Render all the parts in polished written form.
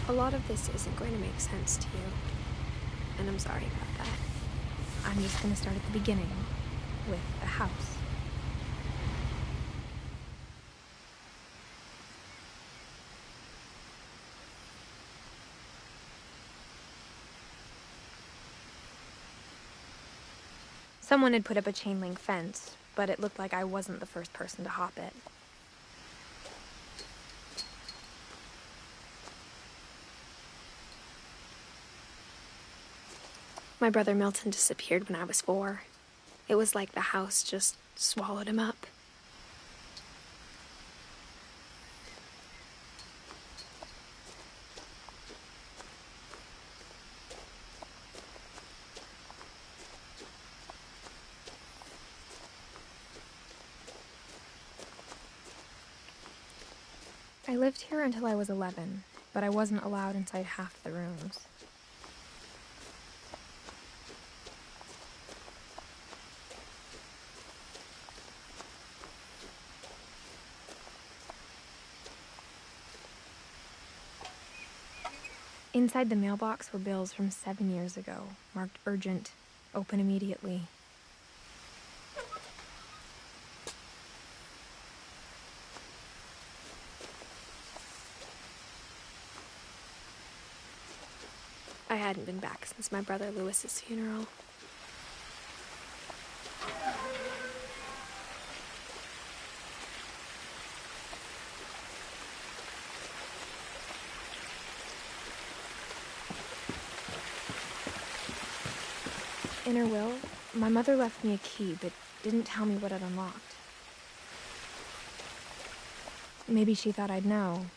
A lot of this isn't going to make sense to you, and I'm sorry about that. I'm just going to start at the beginning, with the house. Someone had put up a chain link fence, but it looked like I wasn't the first person to hop it. My brother Milton disappeared when I was 4. It was like the house just swallowed him up. I lived here until I was 11, but I wasn't allowed inside half the rooms. Inside the mailbox were bills from 7 years ago, marked urgent, open immediately. I hadn't been back since my brother Lewis's funeral. In her will, my mother left me a key, but didn't tell me what it unlocked. Maybe she thought I'd know,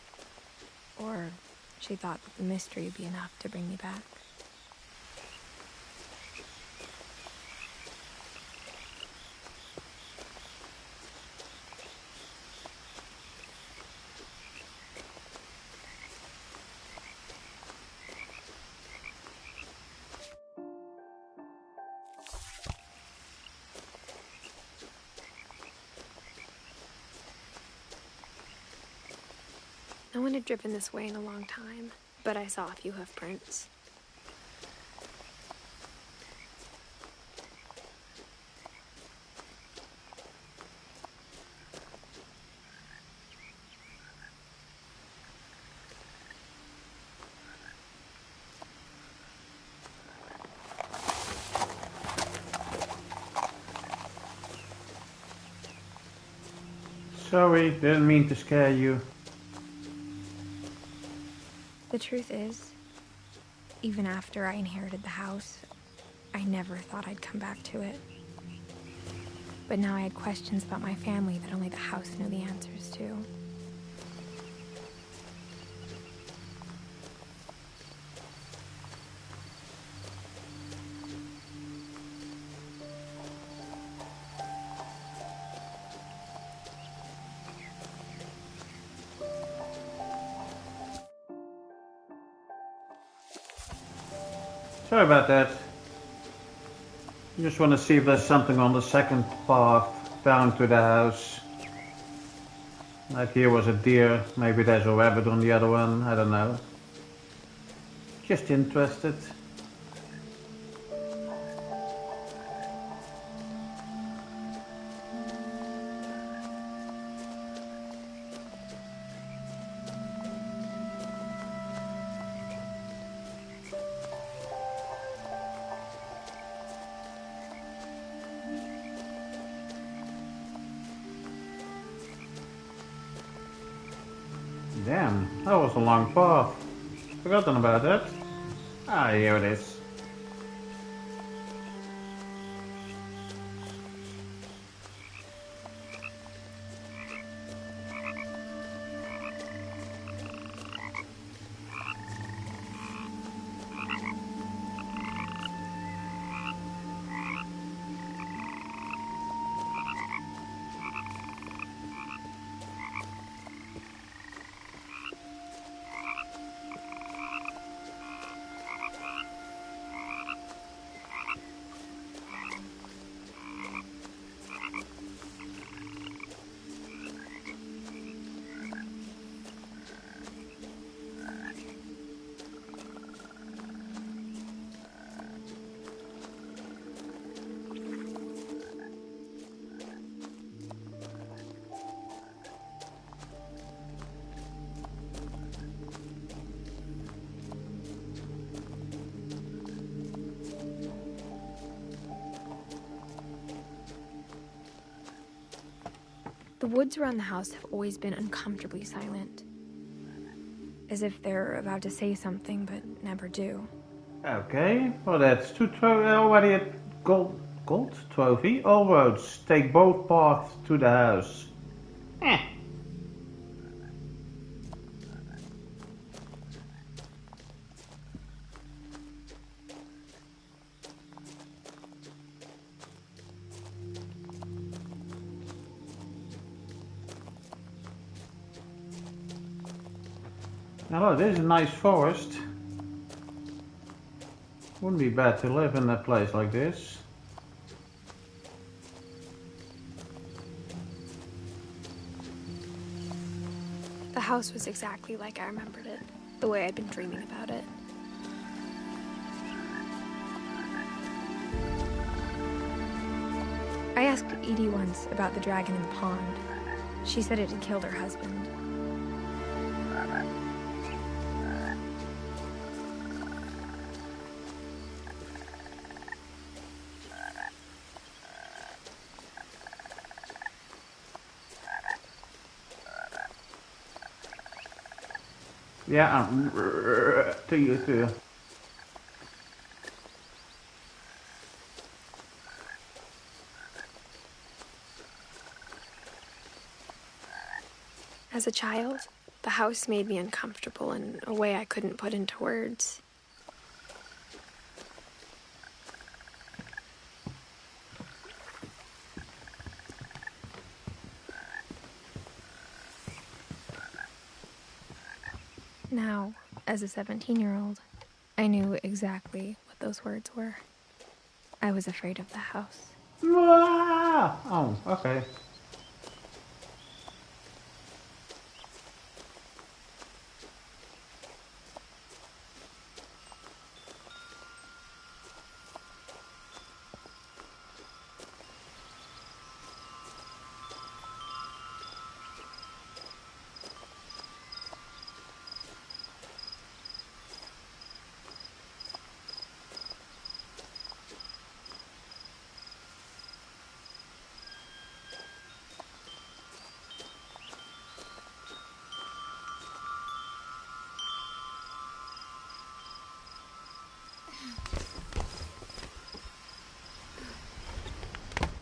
or she thought that the mystery would be enough to bring me back. No one had driven this way in a long time, but I saw a few hoof prints. Sorry, didn't mean to scare you. The truth is, even after I inherited the house, I never thought I'd come back to it. But now I had questions about my family that only the house knew the answers to. Sorry about that. Just want to see if there's something on the second path down to the house. Like here was a deer, maybe there's a rabbit on the other one, I don't know. Just interested. Damn, that was a long path. Forgotten about that. Ah, here it is. The woods around the house have always been uncomfortably silent. As if they're about to say something, but never do. Okay, well that's already a gold trophy. All roads take both paths to the house. Eh. Hello, this is a nice forest. Wouldn't be bad to live in a place like this. The house was exactly like I remembered it, the way I'd been dreaming about it. I asked Edie once about the dragon in the pond. She said it had killed her husband. Yeah, to you too. As a child, the house made me uncomfortable in a way I couldn't put into words. Now, as a 17-year-old, I knew exactly what those words were. I was afraid of the house. Oh, okay.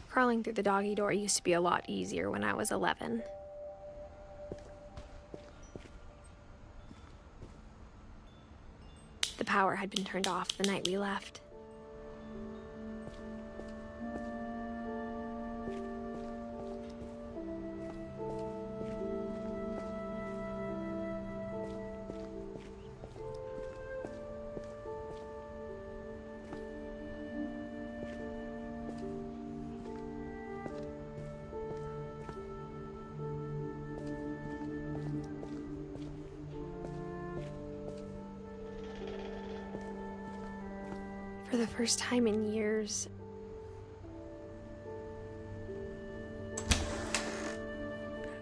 Crawling through the doggy door used to be a lot easier when I was 11. The power had been turned off the night we left. For the first time in years,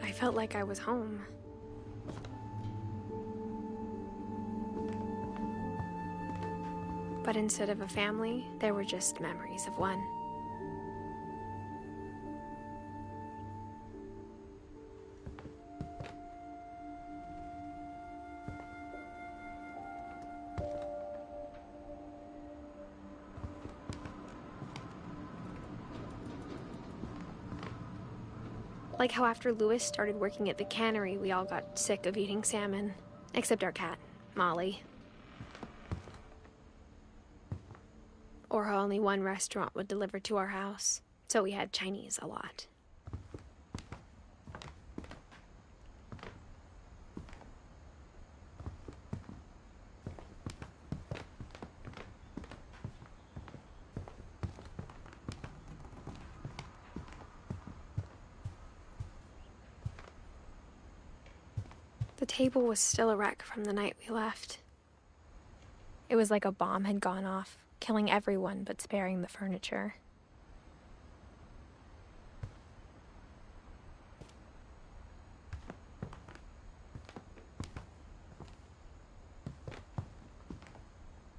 I felt like I was home. But instead of a family, there were just memories of one. Like how after Lewis started working at the cannery, we all got sick of eating salmon. Except our cat, Molly. Or how only one restaurant would deliver to our house, so we had Chinese a lot. The table was still a wreck from the night we left. It was like a bomb had gone off, killing everyone but sparing the furniture.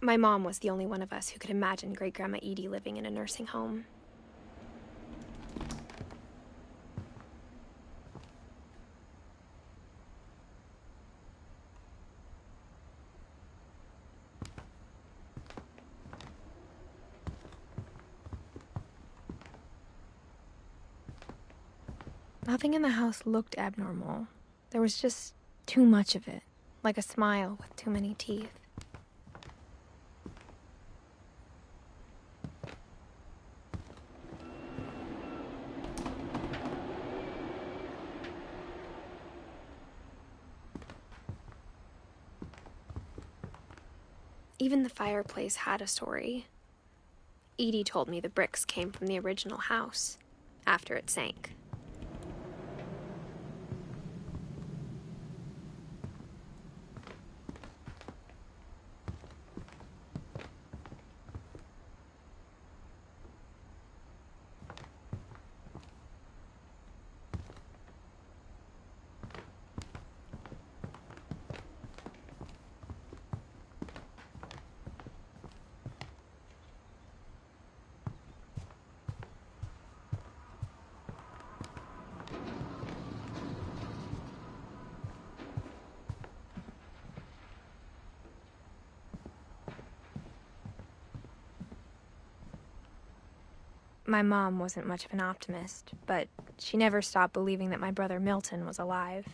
My mom was the only one of us who could imagine Great-Grandma Edie living in a nursing home. Nothing in the house looked abnormal. There was just too much of it, like a smile with too many teeth. Even the fireplace had a story. Edie told me the bricks came from the original house, after it sank. My mom wasn't much of an optimist, but she never stopped believing that my brother Milton was alive.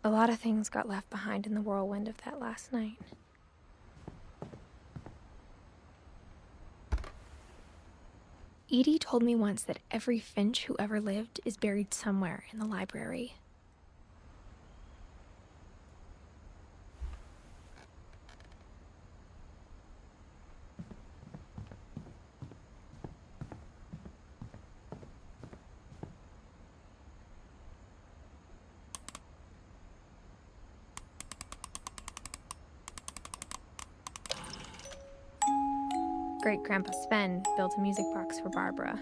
A lot of things got left behind in the whirlwind of that last night. Edie told me once that every Finch who ever lived is buried somewhere in the library. Great-Grandpa Sven built a music box for Barbara,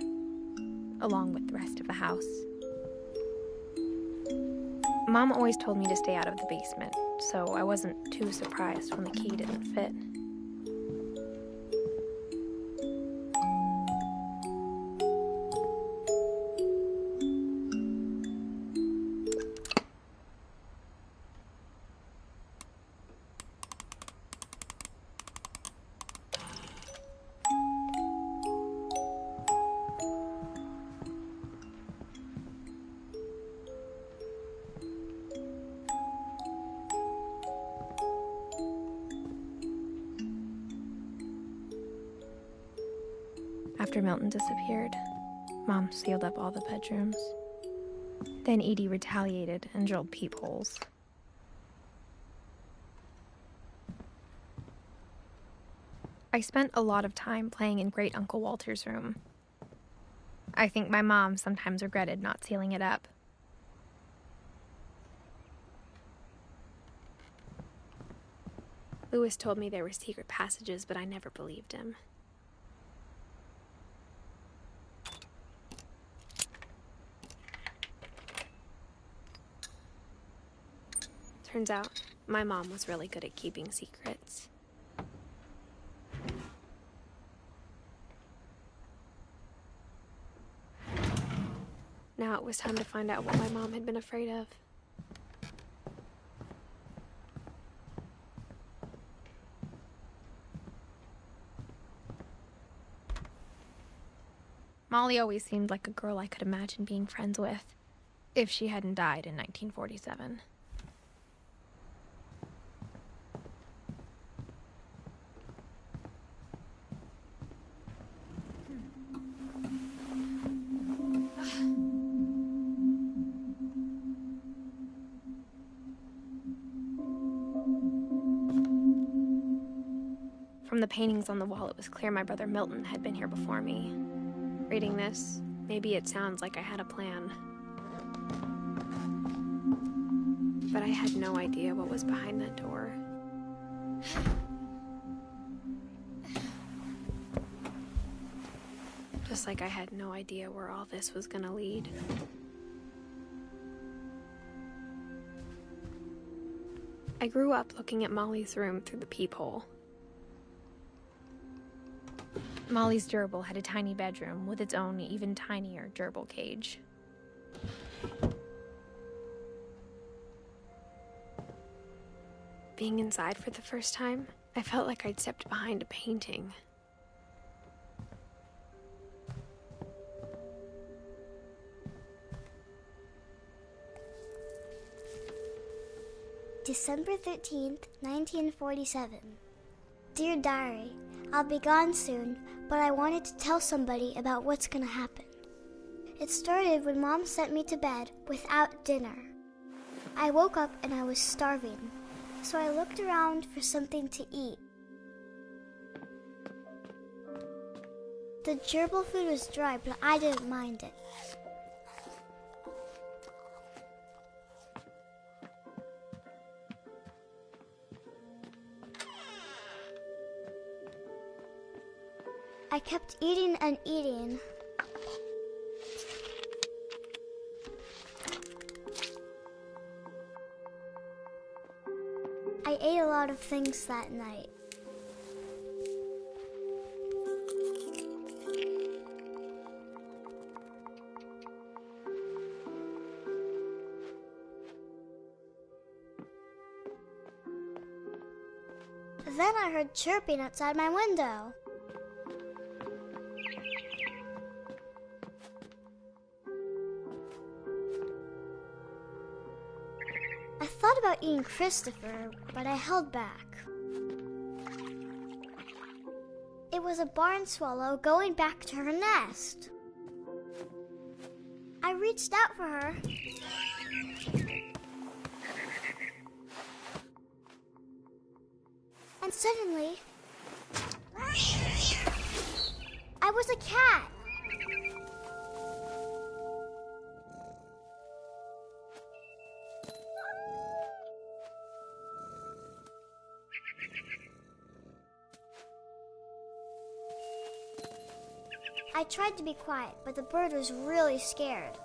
along with the rest of the house. Mom always told me to stay out of the basement, so I wasn't too surprised when the key didn't fit. After Milton disappeared, Mom sealed up all the bedrooms. Then Edie retaliated and drilled peepholes. I spent a lot of time playing in Great Uncle Walter's room. I think my mom sometimes regretted not sealing it up. Lewis told me there were secret passages, but I never believed him. Turns out, my mom was really good at keeping secrets. Now it was time to find out what my mom had been afraid of. Molly always seemed like a girl I could imagine being friends with, if she hadn't died in 1947. From the paintings on the wall, it was clear my brother Milton had been here before me. Reading this, maybe it sounds like I had a plan. But I had no idea what was behind that door. Just like I had no idea where all this was gonna lead. I grew up looking at Molly's room through the peephole. Molly's gerbil had a tiny bedroom with its own even tinier gerbil cage. Being inside for the first time, I felt like I'd stepped behind a painting. December 13th, 1947. Dear Diary, I'll be gone soon, but I wanted to tell somebody about what's gonna happen. It started when Mom sent me to bed without dinner. I woke up and I was starving, so I looked around for something to eat. The gerbil food was dry, but I didn't mind it. I kept eating and eating. I ate a lot of things that night. Then I heard chirping outside my window. I thought about eating Christopher, but I held back. It was a barn swallow going back to her nest. I reached out for her. And suddenly, I was a cat. I tried to be quiet, but the bird was really scared.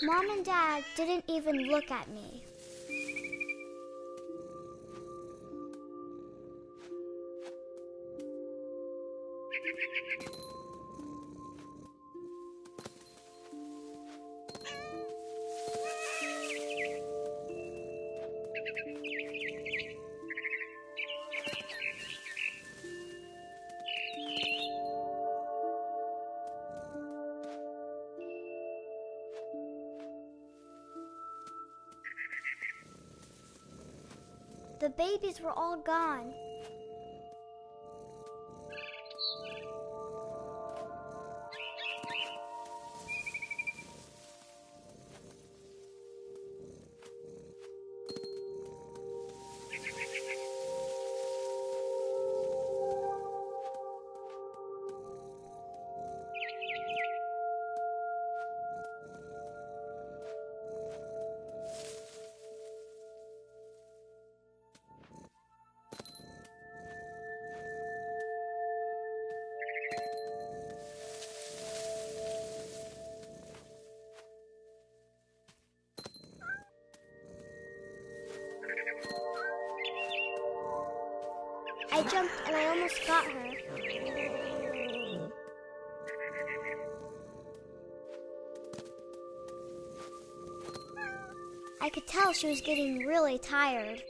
Mom and Dad didn't even look at me. The babies were all gone. I jumped and I almost got her. I could tell she was getting really tired.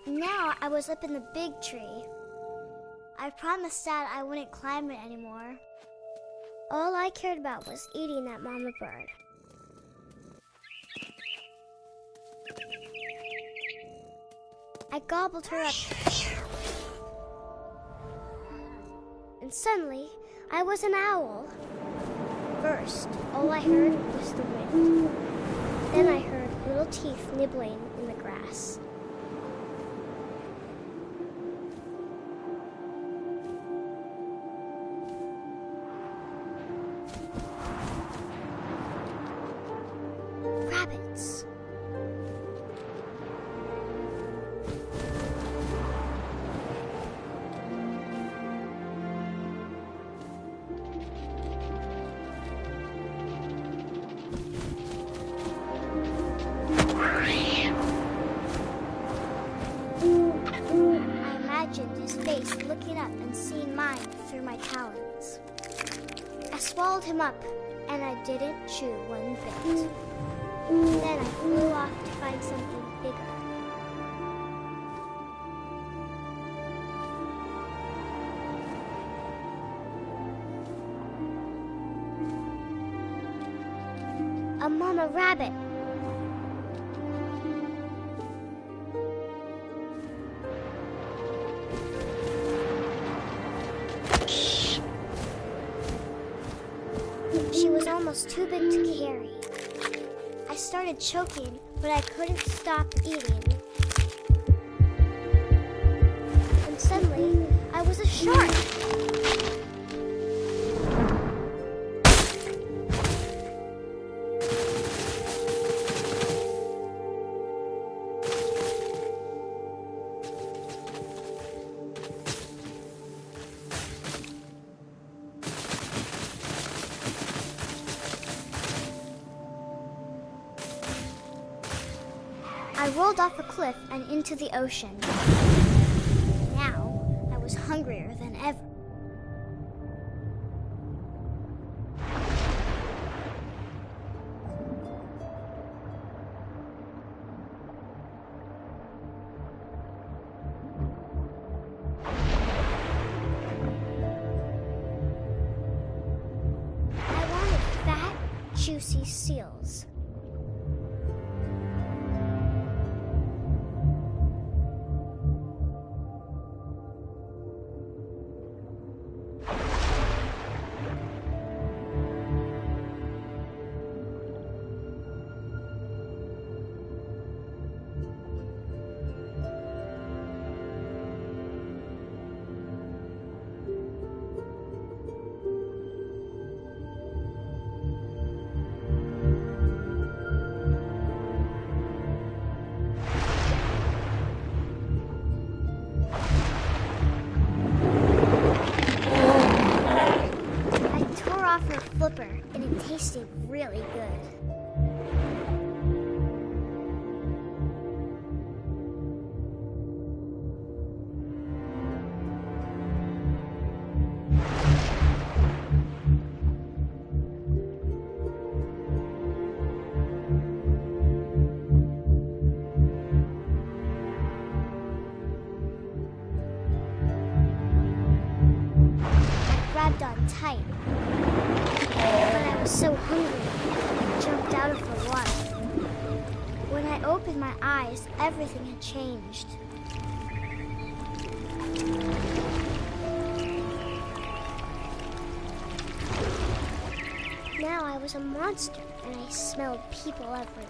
Now I was up in the big tree. I promised Dad I wouldn't climb it anymore. All I cared about was eating that mama bird. I gobbled her up. And suddenly, I was an owl. First, all I heard was the wind. Then I heard little teeth nibbling in the grass. Rabbits. I imagined his face looking up and seeing mine through my talons. I swallowed him up, and I didn't chew one bit. Then I flew off to find something bigger. A mama rabbit. She was almost too big to carry. I started choking, but I couldn't stop eating. And suddenly, I was a shark. I rolled off a cliff and into the ocean. Now, I was hungrier than ever. I wanted fat, juicy seals. Flipper, and it tasted really good. I grabbed on tight. But I was so hungry, I jumped out of the water. When I opened my eyes, everything had changed. Now I was a monster, and I smelled people everywhere.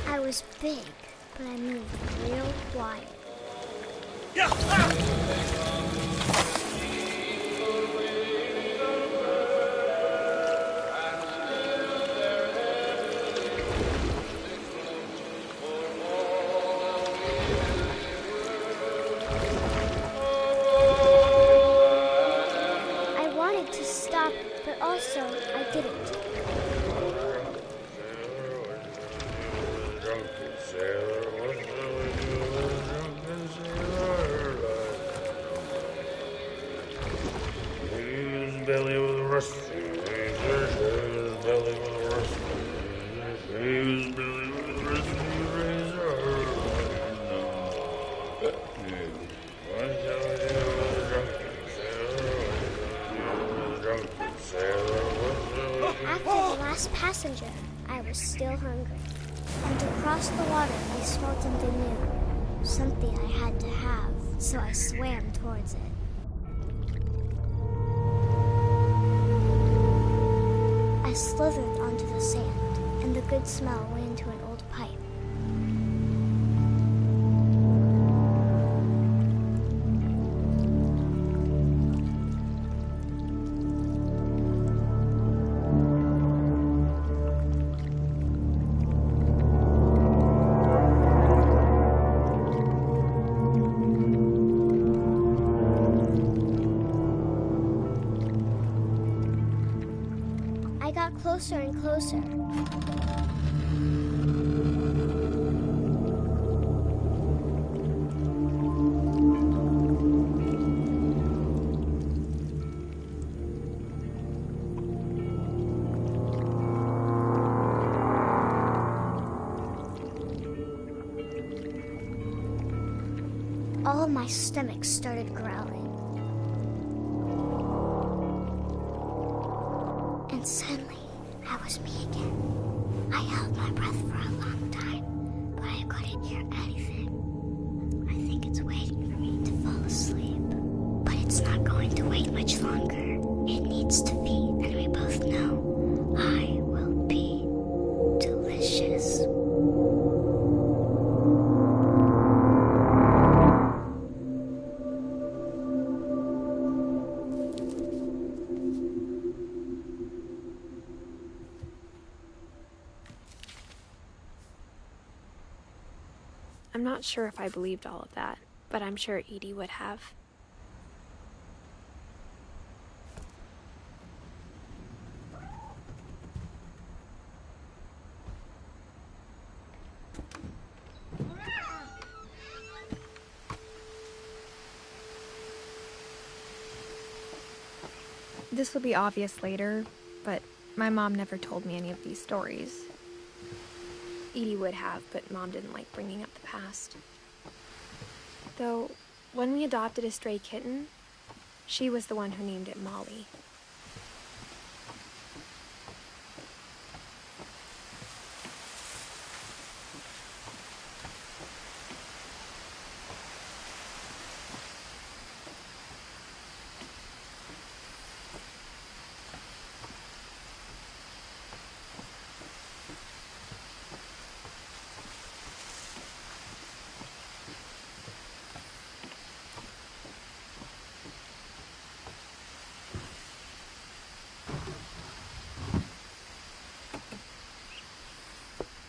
I was big, but I moved real quiet. I wanted to stop, but also I didn't. Belly with a rusty razor, belly with a rusty razor, belly with a rusty razor. What shall I do with a drunken sailor? After the last passenger, I was still hungry. And to cross the water, I smelled something new. Something I had to have, so I swam towards it. I slithered onto the sand, and the good smell went into an old pipe. I got closer and closer. All of my stomach started growling. And suddenly, I was me again. I held my breath for a long time, but I couldn't hear anything. I think it's waiting for me to fall asleep. But it's not going to wait much longer. It needs to feed, and we both know I will be delicious. I'm not sure if I believed all of that, but I'm sure Edie would have. This will be obvious later, but my mom never told me any of these stories. Edie would have, but Mom didn't like bringing up the past. Though, when we adopted a stray kitten, she was the one who named it Molly.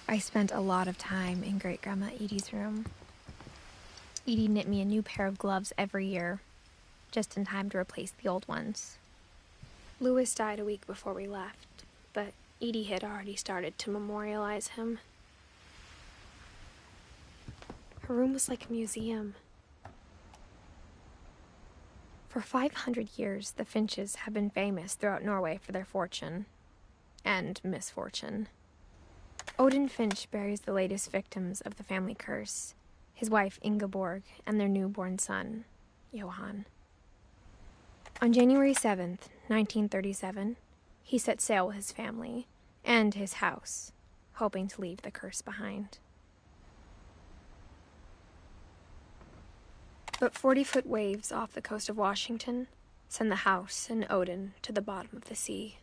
I spent a lot of time in Great-Grandma Edie's room. Edie knit me a new pair of gloves every year, just in time to replace the old ones. Louis died a week before we left, but Edie had already started to memorialize him. Her room was like a museum. For 500 years, the Finches have been famous throughout Norway for their fortune and misfortune. Odin Finch buries the latest victims of the family curse, his wife Ingeborg and their newborn son, Johan. On January 7th, 1937, he set sail with his family and his house, hoping to leave the curse behind. But 40-foot waves off the coast of Washington send the house and Odin to the bottom of the sea.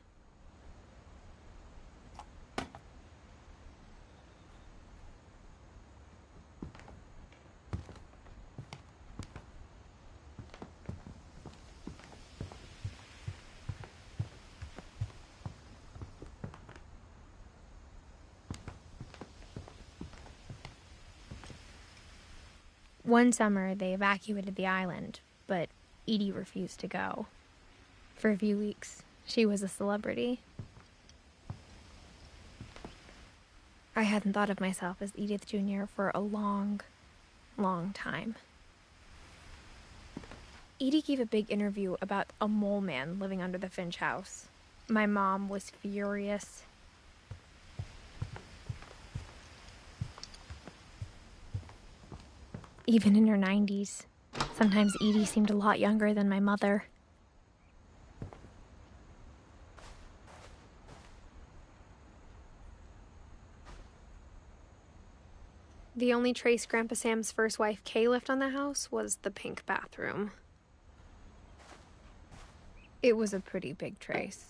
One summer, they evacuated the island, but Edie refused to go. For a few weeks, she was a celebrity. I hadn't thought of myself as Edith Jr. for a long, long time. Edie gave a big interview about a mole man living under the Finch house. My mom was furious. Even in her 90s, sometimes Edie seemed a lot younger than my mother. The only trace Grandpa Sam's first wife, Kay, left on the house was the pink bathroom. It was a pretty big trace.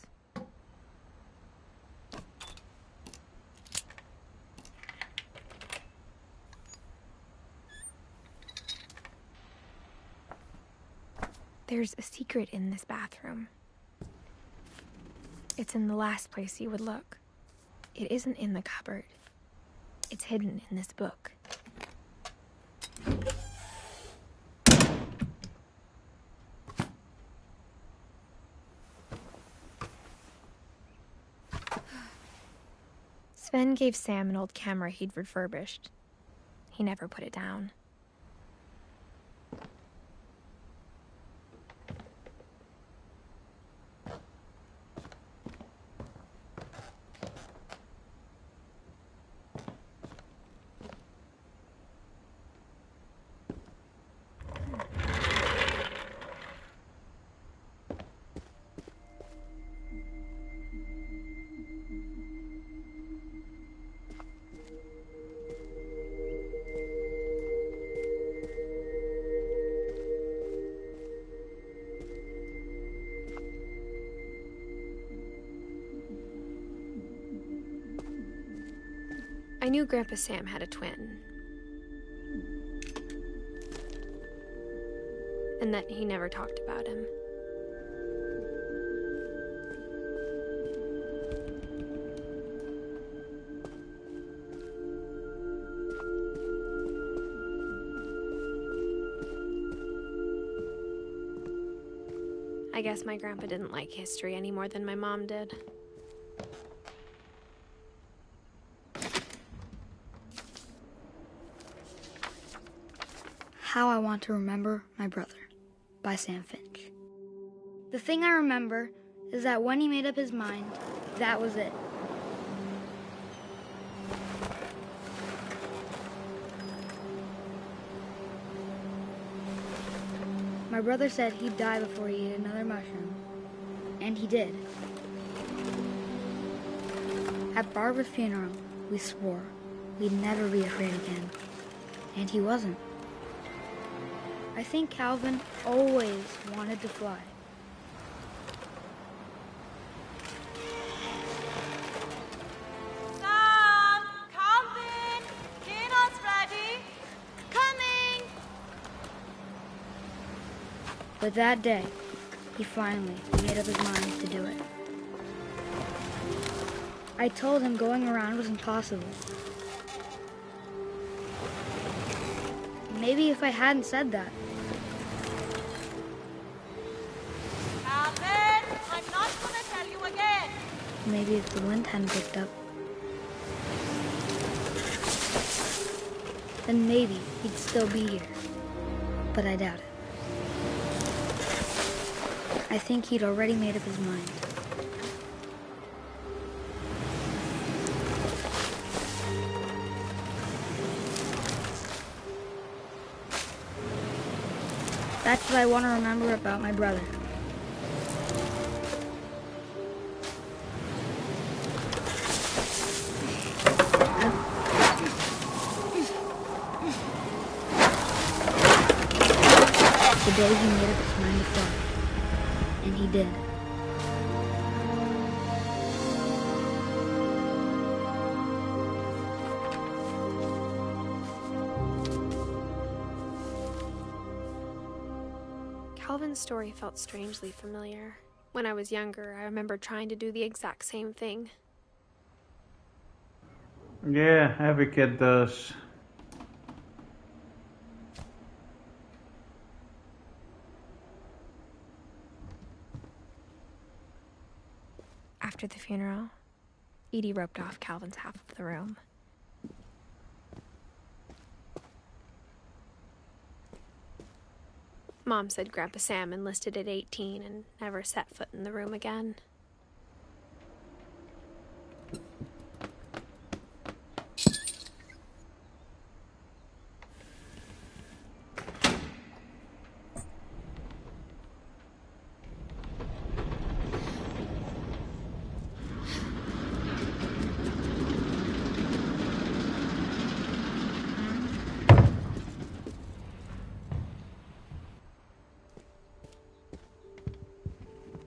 There's a secret in this bathroom. It's in the last place you would look. It isn't in the cupboard. It's hidden in this book. Sven gave Sam an old camera he'd refurbished. He never put it down. I knew Grandpa Sam had a twin. And that he never talked about him. I guess my grandpa didn't like history any more than my mom did. How I Want to Remember My Brother by Sam Finch. The thing I remember is that when he made up his mind, that was it. My brother said he'd die before he ate another mushroom, and he did. At Barbara's funeral, we swore we'd never be afraid again, and he wasn't. I think Calvin always wanted to fly. Sam! Calvin! Dinner's ready! Coming! But that day, he finally made up his mind to do it. I told him going around was impossible. Maybe if I hadn't said that. Calvin! I'm not gonna tell you again! Maybe if the wind hadn't picked up. Then maybe he'd still be here. But I doubt it. I think he'd already made up his mind. That's what I want to remember about my brother. The day he made up his mind to fly. And he did. Calvin's story felt strangely familiar. When I was younger, I remember trying to do the exact same thing. Yeah, every kid does. After the funeral, Edie roped off Calvin's half of the room. Mom said Grandpa Sam enlisted at 18 and never set foot in the room again.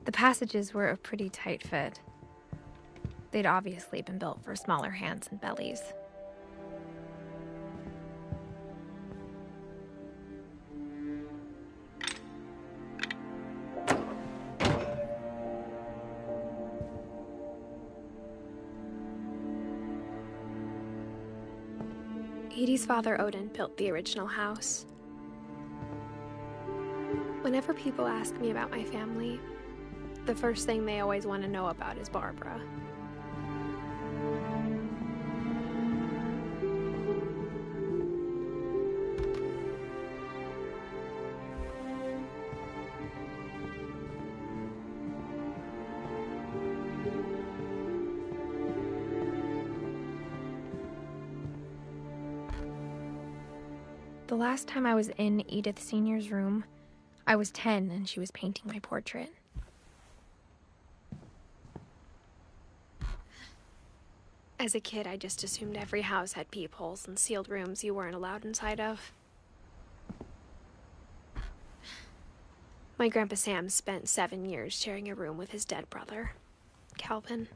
The passages were a pretty tight fit. They'd obviously been built for smaller hands and bellies. Edie's father, Odin, built the original house. Whenever people ask me about my family, the first thing they always want to know about is Barbara. The last time I was in Edith Sr.'s room, I was 10 and she was painting my portrait. As a kid, I just assumed every house had peepholes and sealed rooms you weren't allowed inside of. My Grandpa Sam spent 7 years sharing a room with his dead brother, Calvin.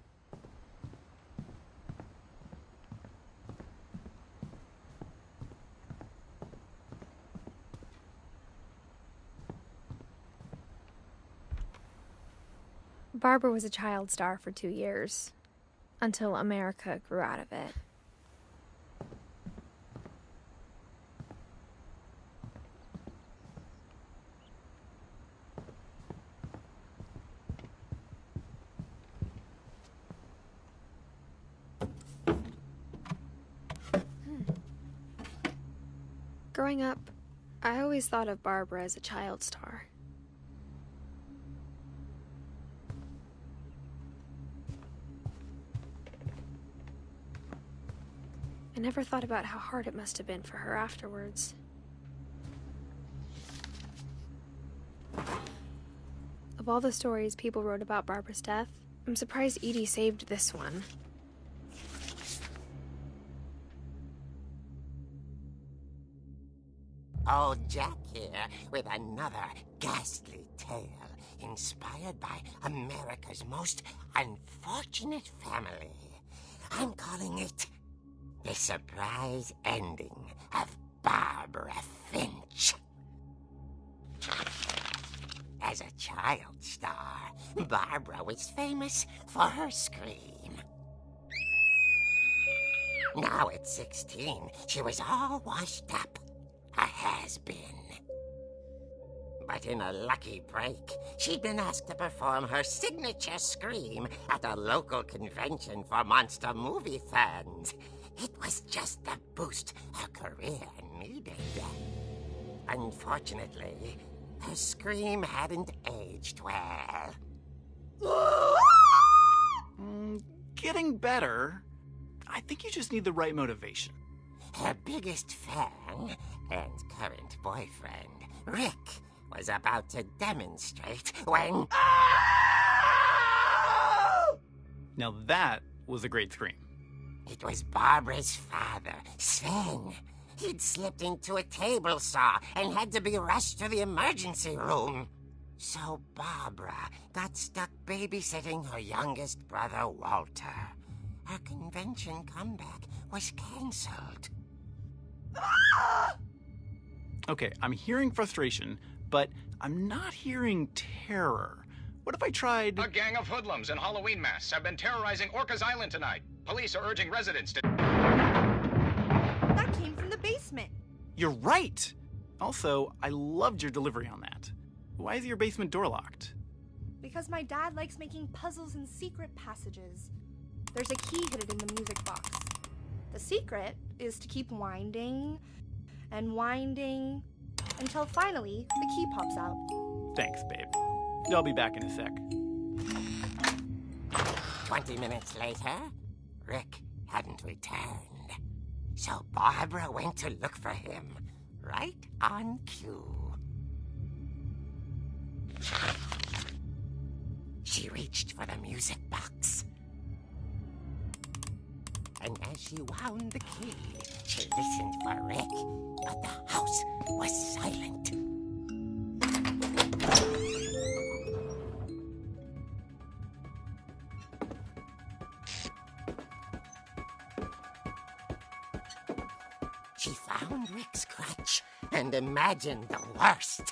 Barbara was a child star for 2 years, until America grew out of it. Growing up, I always thought of Barbara as a child star. I never thought about how hard it must have been for her afterwards. Of all the stories people wrote about Barbara's death, I'm surprised Edie saved this one. Old Jack here with another ghastly tale inspired by America's most unfortunate family. I'm calling it The Surprise Ending of Barbara Finch. As a child star, Barbara was famous for her scream. Now at 16, she was all washed up, a has-been. But in a lucky break, she'd been asked to perform her signature scream at a local convention for monster movie fans. It was just the boost her career needed. Unfortunately, her scream hadn't aged well. Getting better. I think you just need the right motivation. Her biggest fan and current boyfriend, Rick, was about to demonstrate when... Now that was a great scream. It was Barbara's father, Sven. He'd slipped into a table saw and had to be rushed to the emergency room. So Barbara got stuck babysitting her youngest brother, Walter. Her convention comeback was canceled. Okay, I'm hearing frustration, but I'm not hearing terror. What if I tried... A gang of hoodlums in Halloween masks have been terrorizing Orcas Island tonight. Police are urging residents to... That came from the basement. You're right! Also, I loved your delivery on that. Why is your basement door locked? Because my dad likes making puzzles and secret passages. There's a key hidden in the music box. The secret is to keep winding and winding until finally the key pops out. Thanks, babe. I'll be back in a sec. 20 minutes later, Rick hadn't returned. So Barbara went to look for him, right on cue. She reached for the music box. And as she wound the key, she listened for Rick, but the house was silent. She found Rick's crutch and imagined the worst.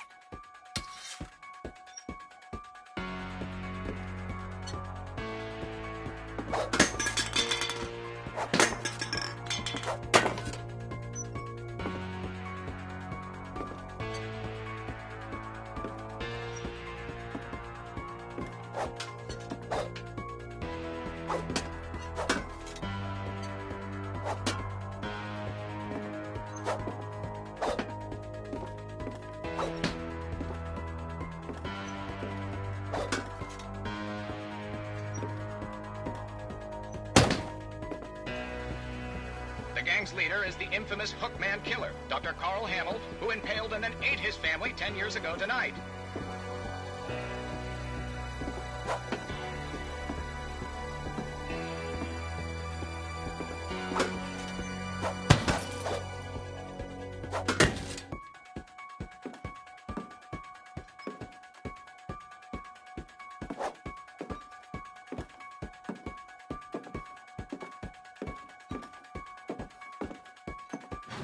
The gang's leader is the infamous Hookman killer, Dr. Carl Hamill, who impaled and then ate his family 10 years ago tonight.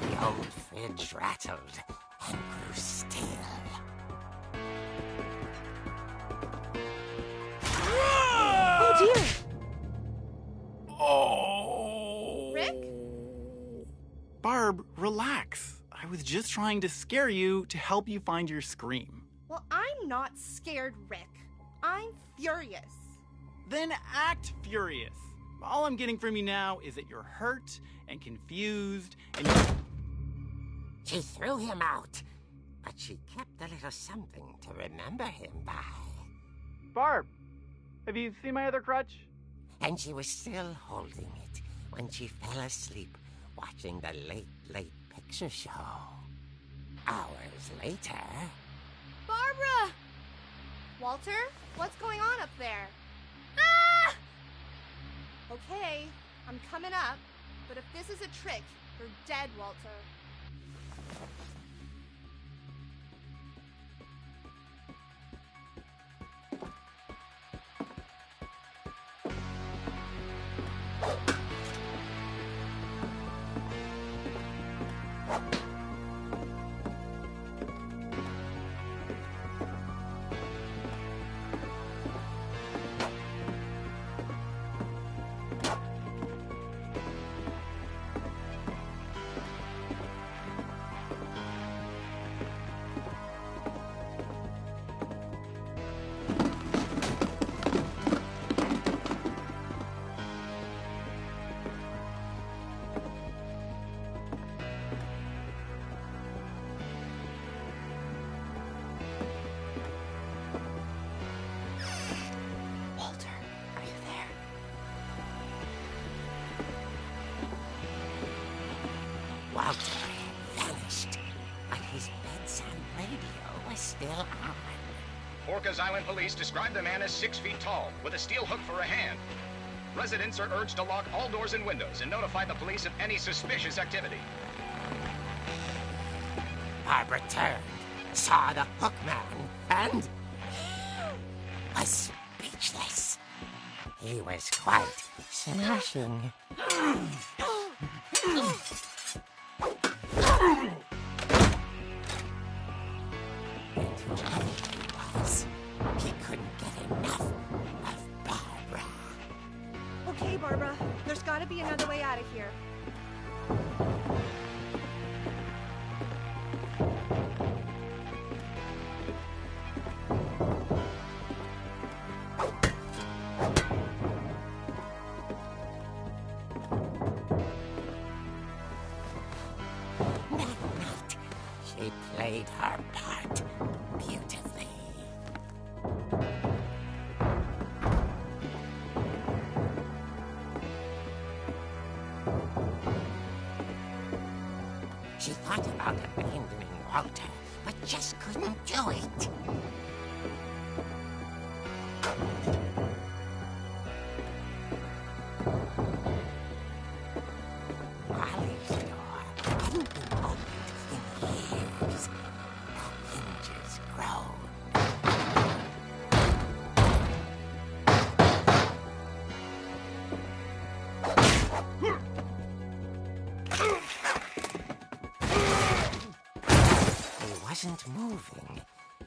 The old fridge rattled and grew still. Oh dear! Oh! Rick? Barb, relax. I was just trying to scare you to help you find your scream. Well, I'm not scared, Rick. I'm furious. Then act furious. All I'm getting from you now is that you're hurt and confused and She threw him out, but she kept a little something to remember him by. Barb, have you seen my other crutch? And she was still holding it when she fell asleep watching the late picture show. Hours later... Barbara! Walter, what's going on up there? Ah! Okay, I'm coming up, but if this is a trick, you're dead, Walter. Walter had vanished, but his bedside radio was still on. Orcas Island police describe the man as 6 feet tall, with a steel hook for a hand. Residents are urged to lock all doors and windows and notify the police of any suspicious activity. Barbara turned, saw the hook man, and was speechless. He was quite smashing. He couldn't get enough of Barbara. Okay, Barbara, there's gotta be another way out of here. She played her part beautifully. She thought about abandoning Walter, but just couldn't do it. Molly's door hadn't been opened in years. The hinges groaned. He wasn't moving,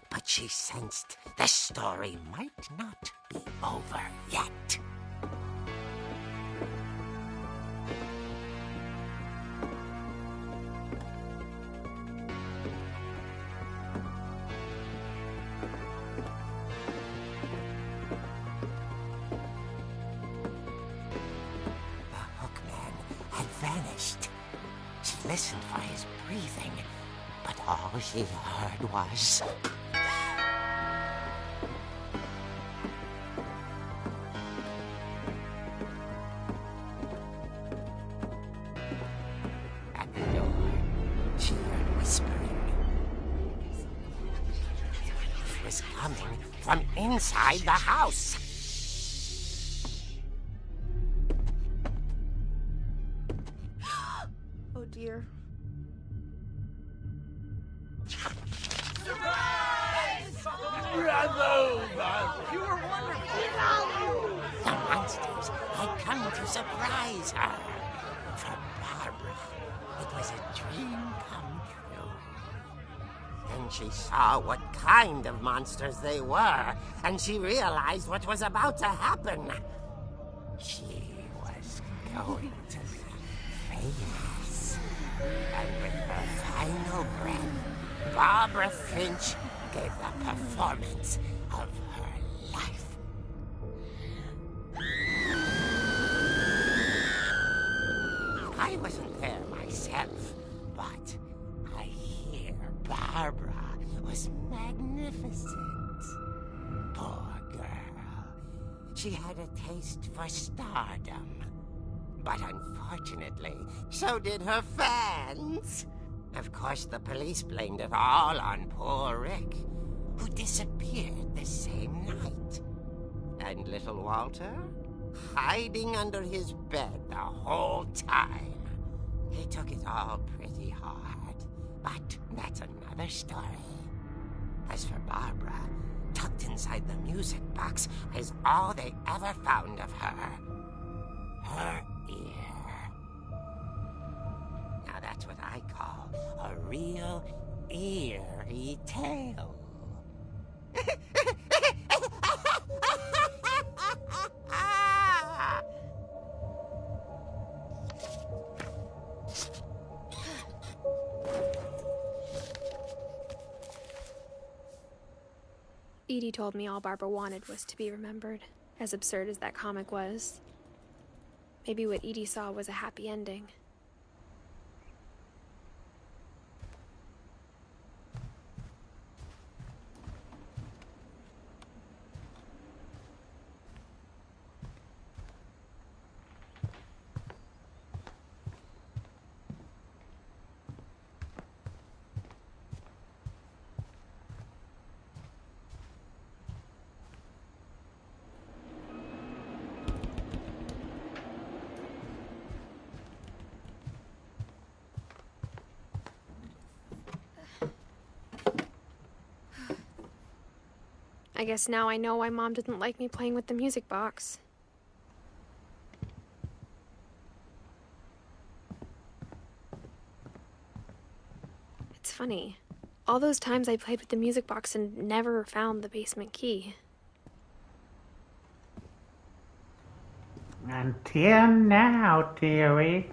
but she sensed the story might not be over yet. The hookman had vanished. She listened for his breathing, but all she heard was... At the door, she heard whispering. It was coming from inside the house. Oh dear. The monsters had come to surprise her. For Barbara, it was a dream come true. Then she saw what kind of monsters they were, and she realized what was about to happen. She was going to be famous. And with her final breath, Barbara Finch gave the performance of her life. I wasn't there myself, but I hear Barbara was magnificent. Poor girl. She had a taste for stardom. But unfortunately, so did her fans. Of course, the police blamed it all on poor Rick, who disappeared the same night. And little Walter? Hiding under his bed the whole time. He took it all pretty hard, but that's another story. As for Barbara, tucked inside the music box is all they ever found of her. Her ear. Now that's what I call a real eerie tale. Edie told me all Barbara wanted was to be remembered, as absurd as that comic was. Maybe what Edie saw was a happy ending. I guess now I know why Mom didn't like me playing with the music box. It's funny. All those times I played with the music box and never found the basement key. Until now, dearie.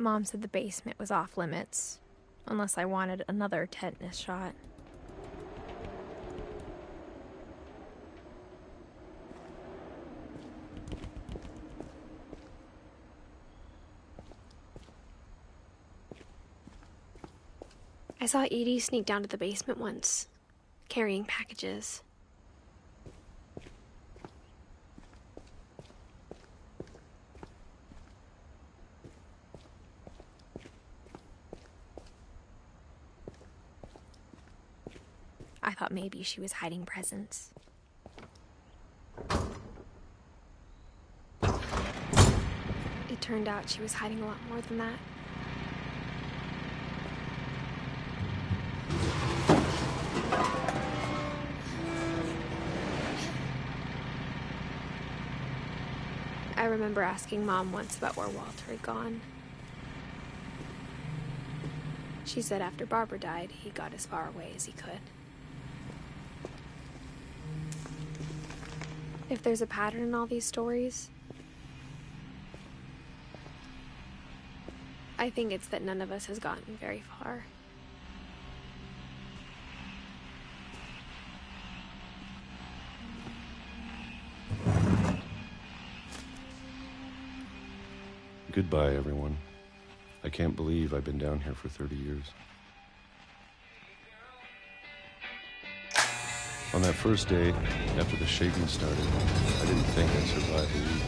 Mom said the basement was off limits, unless I wanted another tetanus shot. I saw Edie sneak down to the basement once, carrying packages. I thought maybe she was hiding presents. It turned out she was hiding a lot more than that. I remember asking Mom once about where Walter had gone. She said after Barbara died, he got as far away as he could. If there's a pattern in all these stories, I think it's that none of us has gotten very far. Goodbye, everyone. I can't believe I've been down here for 30 years. On that first day, after the shaking started, I didn't think I'd survive a week.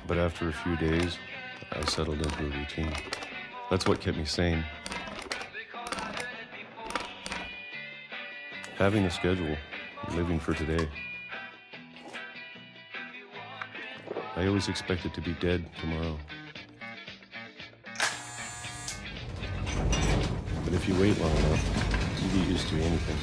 But after a few days, I settled into a routine. That's what kept me sane. Having a schedule, living for today. I always expected to be dead tomorrow. But if you wait long enough, you get used to anything.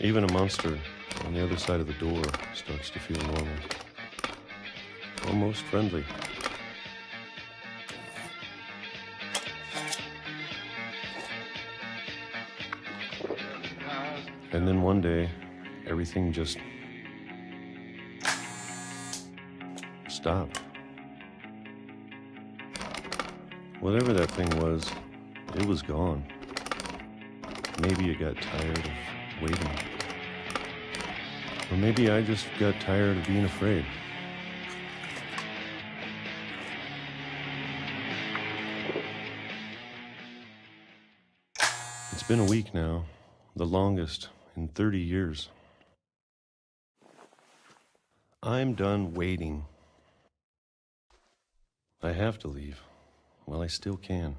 Even a monster on the other side of the door starts to feel normal. Almost friendly. And then one day, everything just stopped. Whatever that thing was, it was gone. Maybe it got tired of waiting. Or maybe I just got tired of being afraid. It's been a week now, the longest in 30 years. I'm done waiting. I have to leave while I still can.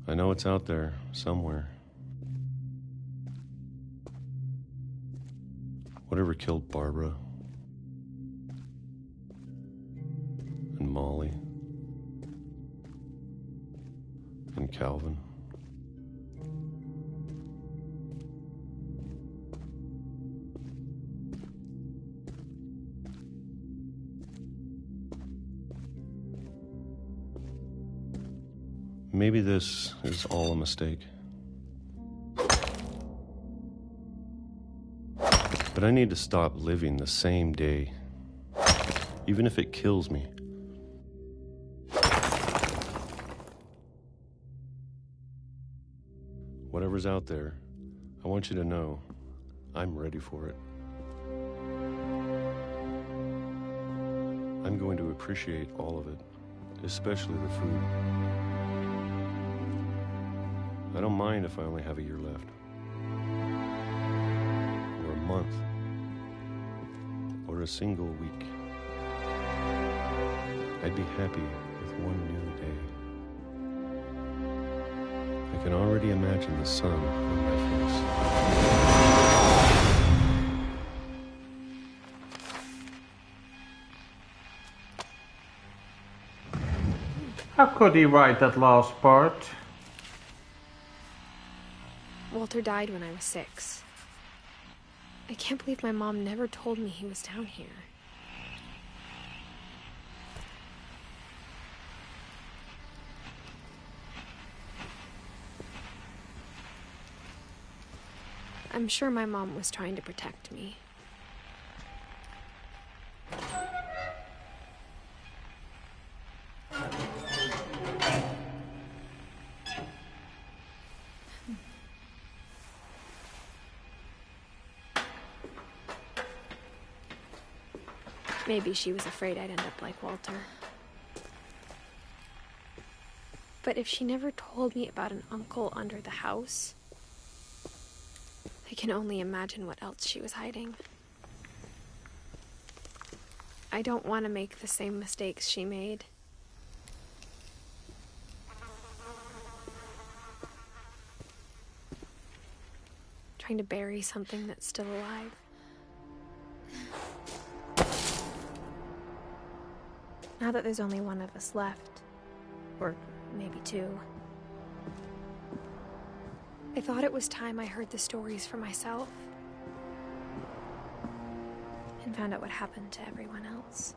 I know it's out there, somewhere. Whatever killed Barbara and Molly and Calvin. Maybe this is all a mistake. But I need to stop living the same day, even if it kills me. Whatever's out there, I want you to know I'm ready for it. I'm going to appreciate all of it, especially the food. I don't mind if I only have a year left. Or a month or a single week. I'd be happy with one new day. I can already imagine the sun on my face. How could he write that last part? Walter died when I was 6. I can't believe my mom never told me he was down here. I'm sure my mom was trying to protect me. Maybe she was afraid I'd end up like Walter. But if she never told me about an uncle under the house, I can only imagine what else she was hiding. I don't want to make the same mistakes she made. Trying to bury something that's still alive. Now that there's only one of us left, or maybe 2, I thought it was time I heard the stories for myself and found out what happened to everyone else.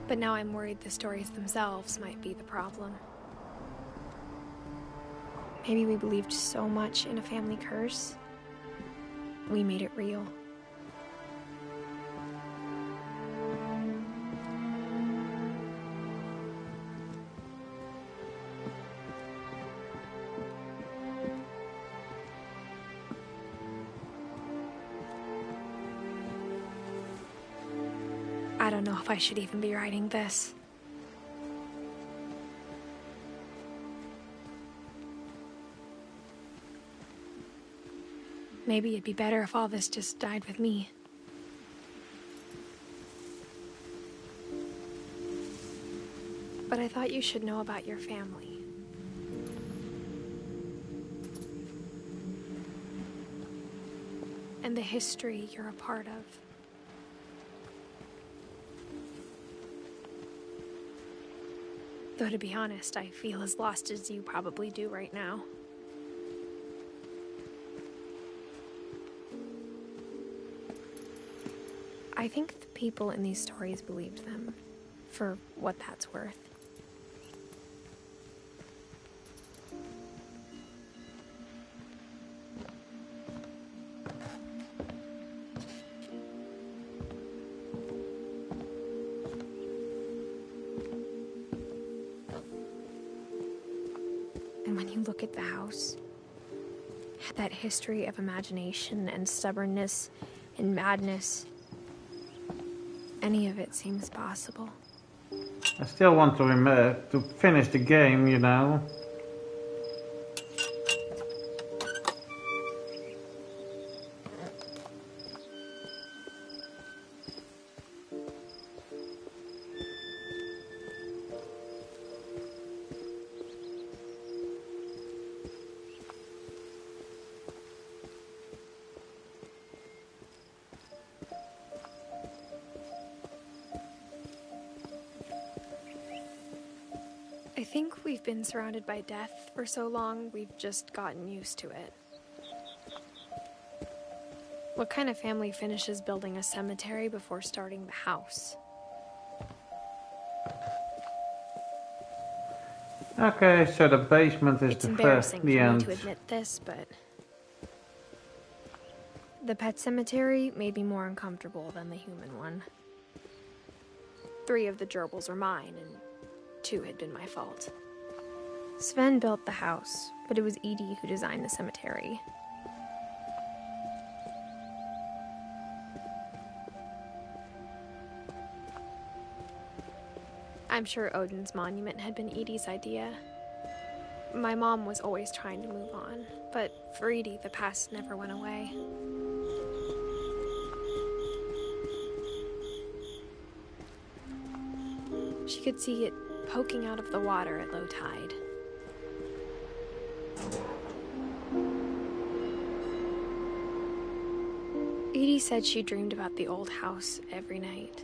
But now I'm worried the stories themselves might be the problem. Maybe we believed so much in a family curse, we made it real. I don't know if I should even be writing this. Maybe it'd be better if all this just died with me. But I thought you should know about your family. And the history you're a part of. Though to be honest, I feel as lost as you probably do right now. I think the people in these stories believed them, for what that's worth. And when you look at the house, that history of imagination and stubbornness and madness, any of it seems possible. I still want to finish the game, you know. I think we've been surrounded by death for so long, we've just gotten used to it. What kind of family finishes building a cemetery before starting the house? Okay, so the basement is It's embarrassing for me end. to admit this, but the pet cemetery made me more uncomfortable than the human one. 3 of the gerbils are mine, and 2 had been my fault. Sven built the house, but it was Edie who designed the cemetery. I'm sure Odin's monument had been Edie's idea. My mom was always trying to move on, but for Edie, the past never went away. She could see it poking out of the water at low tide. Edie said she dreamed about the old house every night.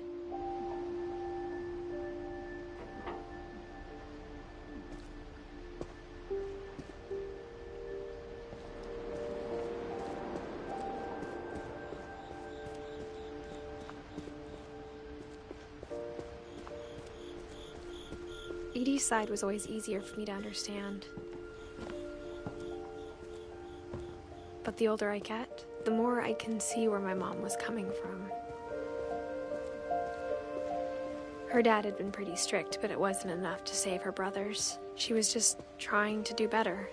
Edie's side was always easier for me to understand. But the older I get, the more I can see where my mom was coming from. Her dad had been pretty strict, but it wasn't enough to save her brothers. She was just trying to do better.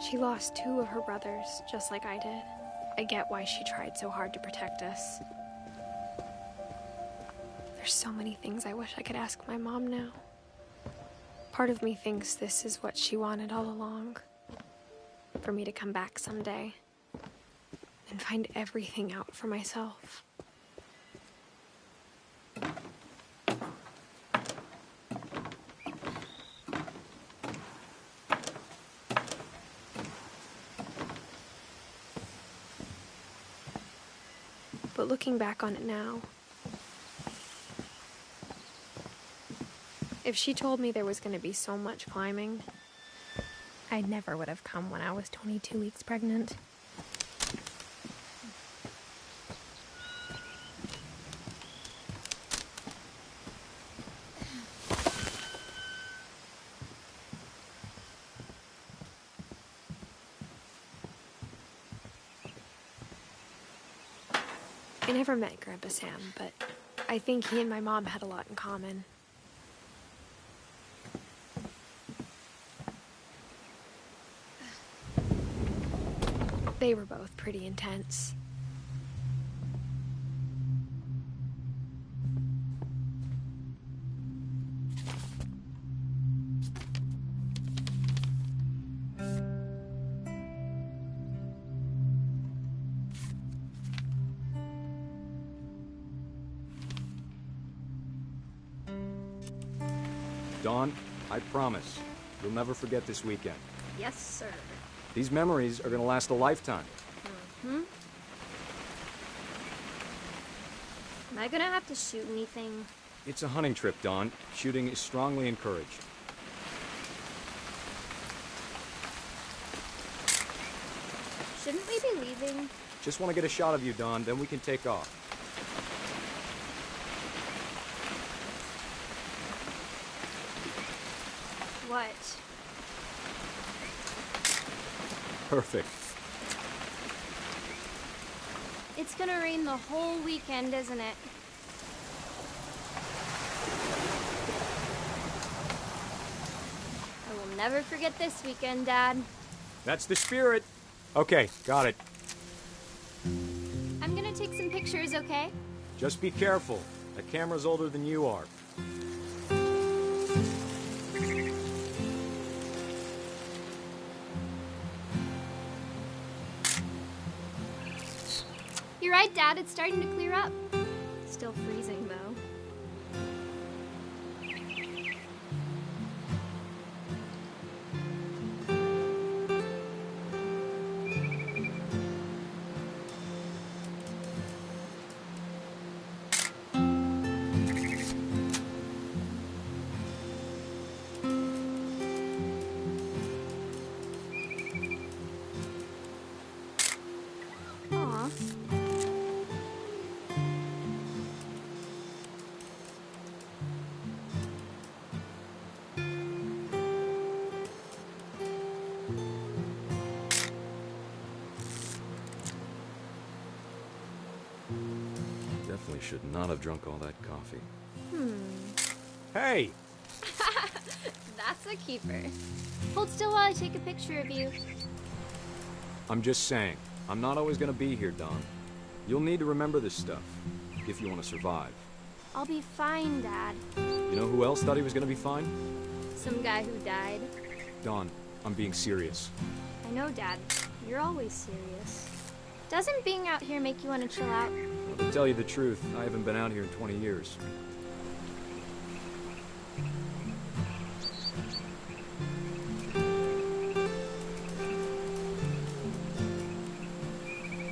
She lost 2 of her brothers, just like I did. I get why she tried so hard to protect us. There's so many things I wish I could ask my mom now. Part of me thinks this is what she wanted all along. For me to come back someday and find everything out for myself. But looking back on it now, if she told me there was going to be so much climbing, I never would have come when I was 22 weeks pregnant. I never met Grandpa Sam, but I think he and my mom had a lot in common. They were both pretty intense. Dawn, I promise, you'll never forget this weekend. Yes, sir. These memories are gonna last a lifetime. Hmm? Am I gonna have to shoot anything? It's a hunting trip, Dawn. Shooting is strongly encouraged. Shouldn't we be leaving? Just want to get a shot of you, Dawn, then we can take off. What? Perfect. It's gonna rain the whole weekend, isn't it? I will never forget this weekend, Dad. That's the spirit. Okay, got it. I'm gonna take some pictures, okay? Just be careful. That camera's older than you are. You're right, Dad. It's starting to clear up. Still freezing, though. Aw. Definitely should not have drunk all that coffee. Hey! That's a keeper. Hold still while I take a picture of you. I'm just saying, I'm not always gonna be here, Dawn. You'll need to remember this stuff, if you want to survive. I'll be fine, Dad. You know who else thought he was gonna be fine? Some guy who died. Dawn, I'm being serious. I know, Dad. You're always serious. Doesn't being out here make you want to chill out? Well, to tell you the truth, I haven't been out here in 20 years.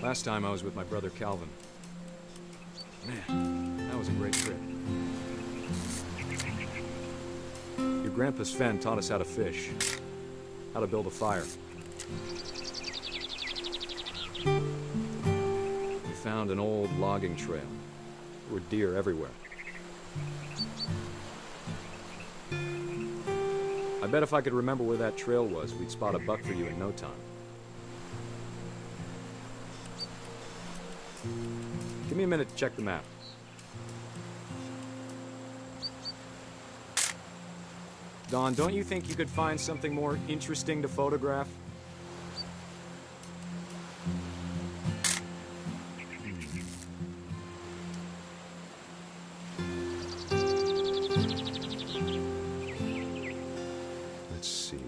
Last time I was with my brother Calvin. Man, that was a great trip. Your grandpa Sven taught us how to fish, how to build a fire. We found an old logging trail. There were deer everywhere. I bet if I could remember where that trail was, we'd spot a buck for you in no time. Give me a minute to check the map. Dawn, don't you think you could find something more interesting to photograph? Let's see.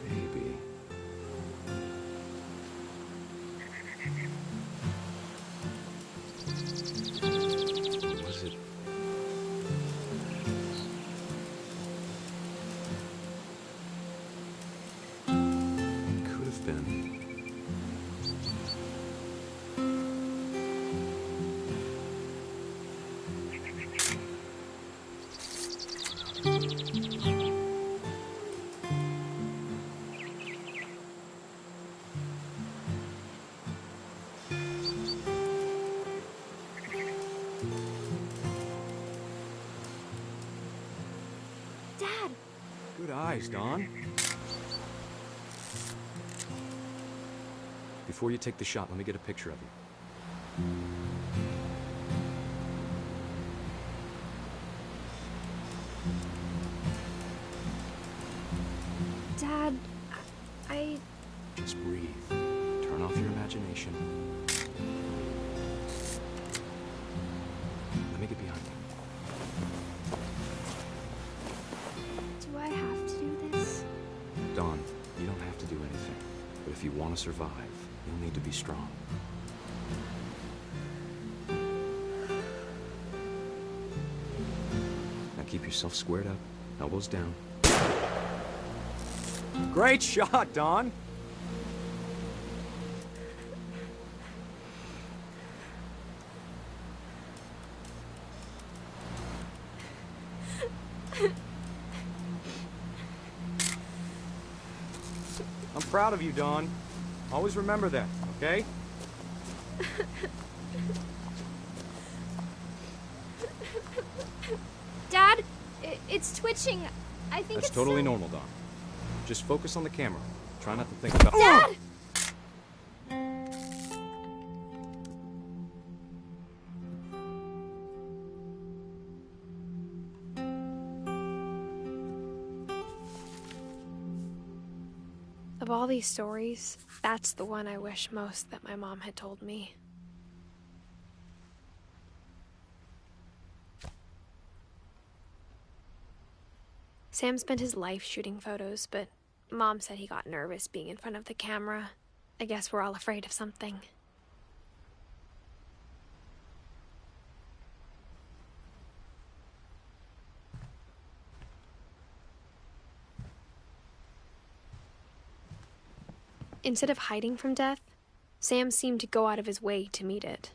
Maybe. Was it? Could have been. Dad! Good eyes, Dawn. Before you take the shot, let me get a picture of you. Dad, I... Just breathe. Turn off your imagination. Let me get behind you. Do I have to do this? Dawn, you don't have to do anything. But if you want to survive, you'll need to be strong. Now keep yourself squared up, elbows down. Great shot, Dawn! I'm proud of you, Dawn. Always remember that, okay? Dad, it's twitching. I think That's it's totally so... normal, Dawn. Just focus on the camera. Try not to think about... Dad! Of all these stories, that's the one I wish most that my mom had told me. Sam spent his life shooting photos, but Mom said he got nervous being in front of the camera. I guess we're all afraid of something. Instead of hiding from death, Sam seemed to go out of his way to meet it.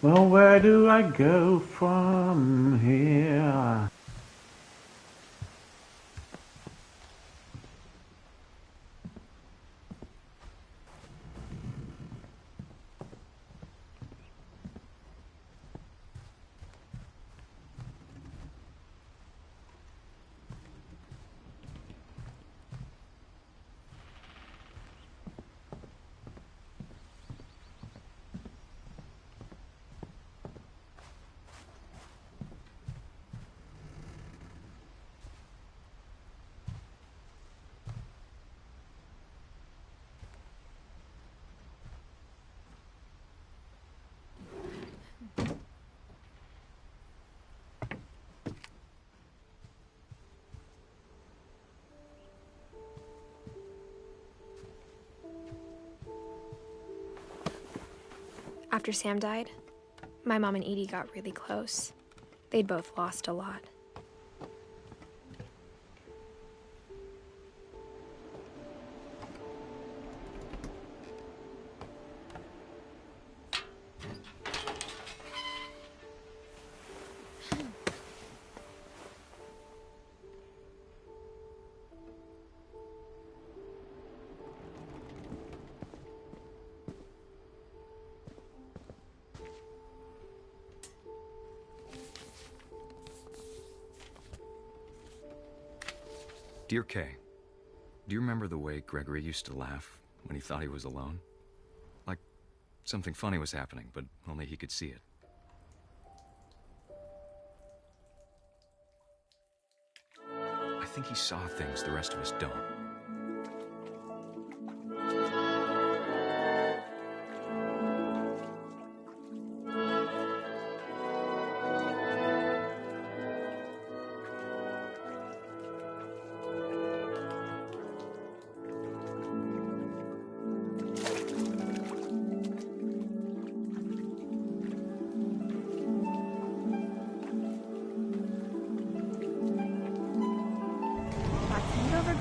Well, where do I go from here? After Sam died, my mom and Edie got really close. They'd both lost a lot. Dear Kay, do you remember the way Gregory used to laugh when he thought he was alone? Like something funny was happening, but only he could see it. I think he saw things the rest of us don't.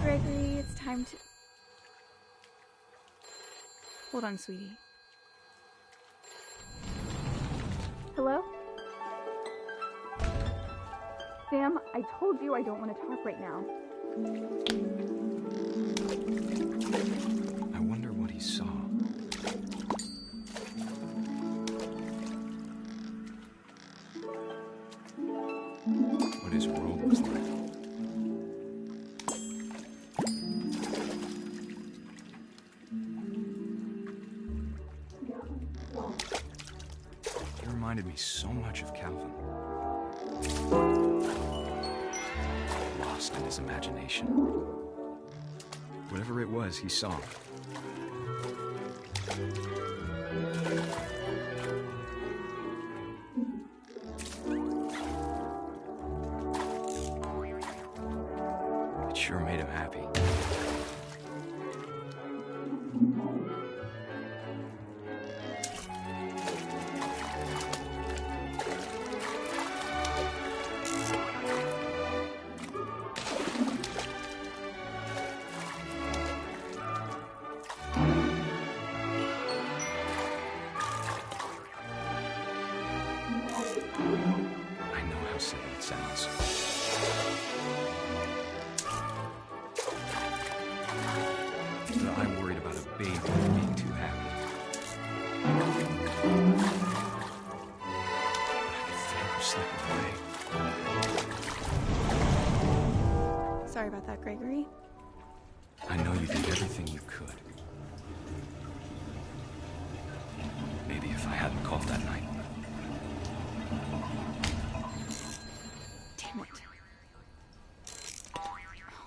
Gregory, it's time to... Hold on, sweetie. Hello? Sam, I told you I don't want to talk right now. I wonder what he saw. What his robe was like. Reminded me so much of Calvin. Lost in his imagination. Whatever it was, he saw. It sure made him happy. Sounds. But I'm worried about a baby being too happy. I could throw her slipping away. Sorry about that, Gregory. I know you did everything you could. Maybe if I hadn't called that night.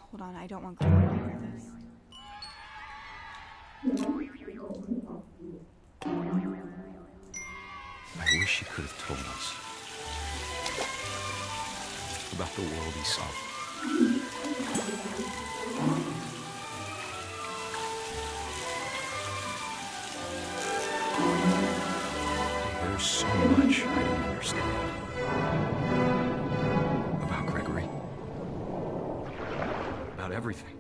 Hold on, I don't want Gregory to hear this. I wish he could have told us about the world he saw. There's so much I don't understand. About Gregory. About everything.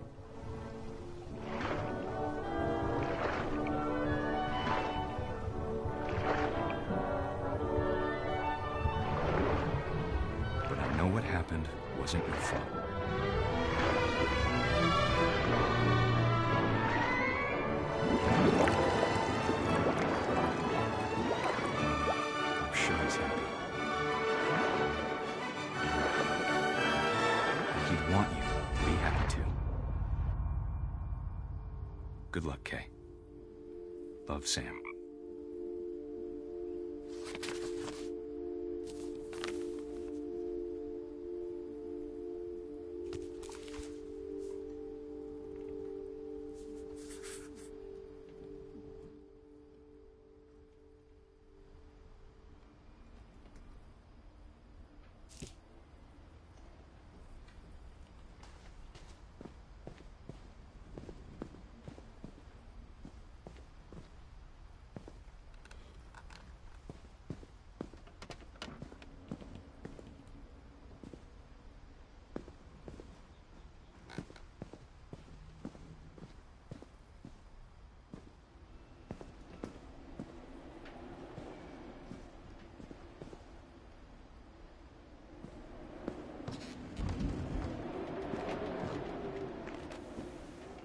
happened wasn't your fault. I'm sure he's happy. And he'd want you to be happy too. Good luck, Kay. Love, Sam.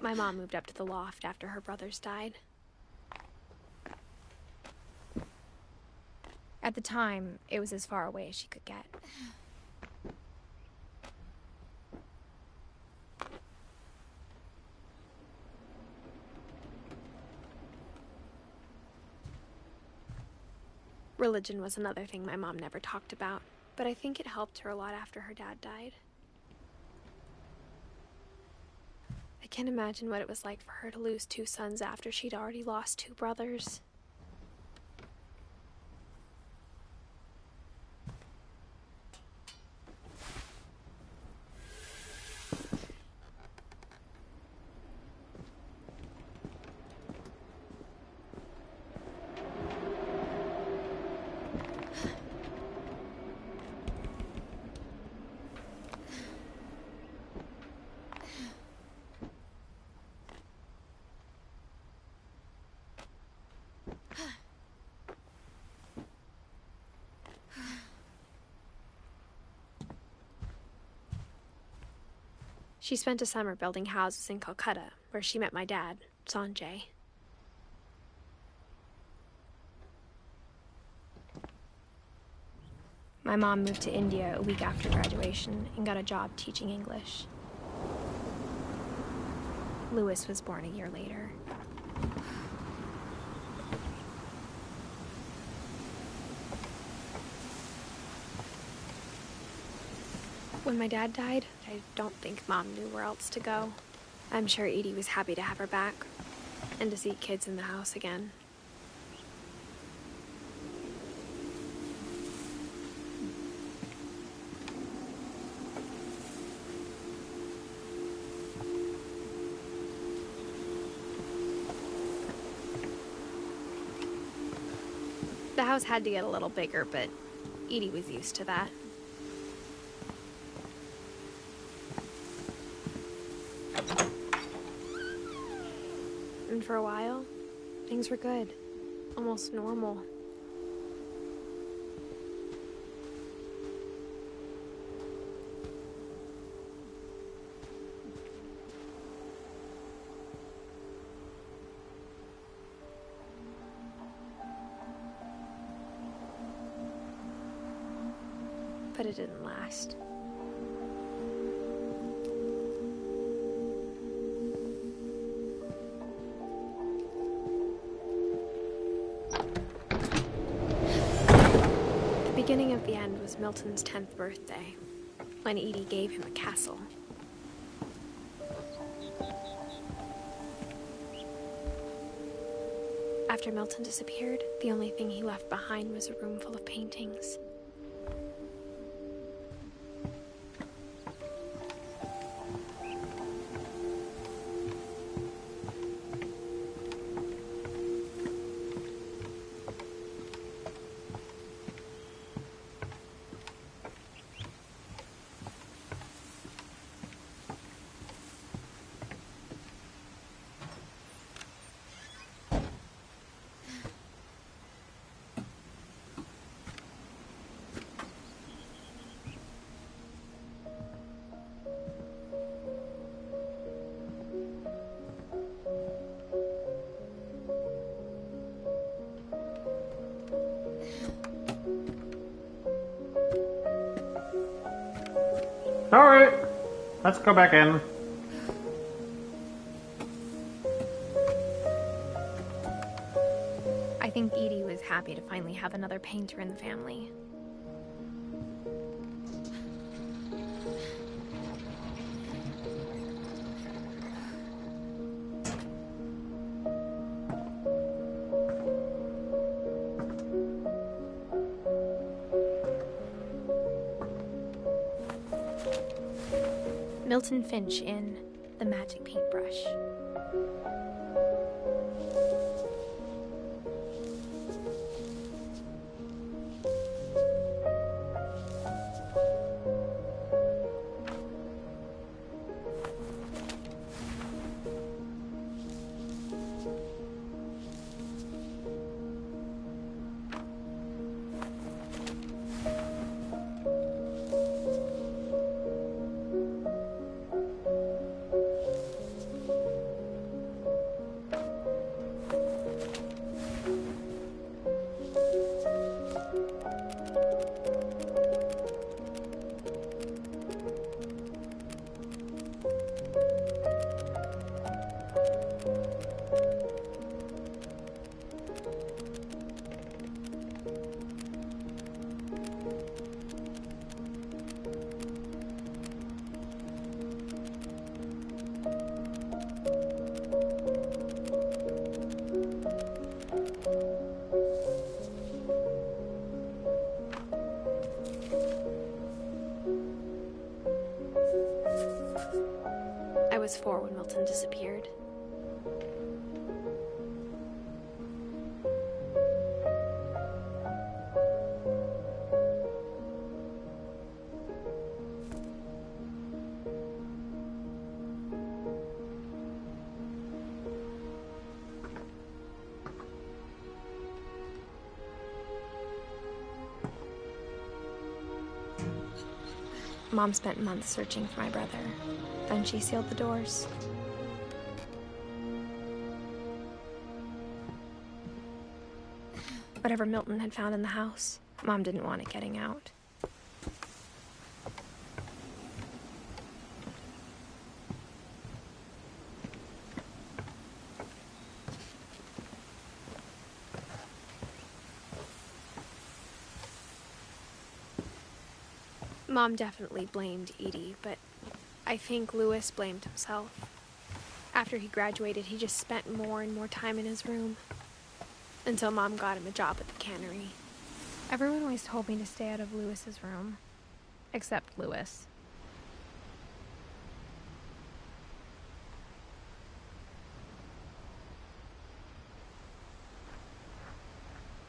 My mom moved up to the loft after her brothers died. At the time, it was as far away as she could get. Religion was another thing my mom never talked about, but I think it helped her a lot after her dad died. I can't imagine what it was like for her to lose 2 sons after she'd already lost 2 brothers. She spent a summer building houses in Calcutta, where she met my dad, Sanjay. My mom moved to India a week after graduation and got a job teaching English. Louis was born a year later. When my dad died, I don't think Mom knew where else to go. I'm sure Edie was happy to have her back and to see kids in the house again. The house had to get a little bigger, but Edie was used to that. And for a while, things were good. Almost normal. But it didn't last. The beginning of the end was Milton's 10th birthday, when Edie gave him a castle. After Milton disappeared, the only thing he left behind was a room full of paintings. Sorry. Let's go back in. I think Edie was happy to finally have another painter in the family. Milton Finch in The Magic Paintbrush. I was 4 when Milton disappeared. Mom spent months searching for my brother. Then she sealed the doors. Whatever Milton had found in the house, Mom didn't want it getting out. Mom definitely blamed Edie, but I think Louis blamed himself. After he graduated, he just spent more and more time in his room. Until Mom got him a job at the cannery. Everyone always told me to stay out of Louis's room. Except Louis.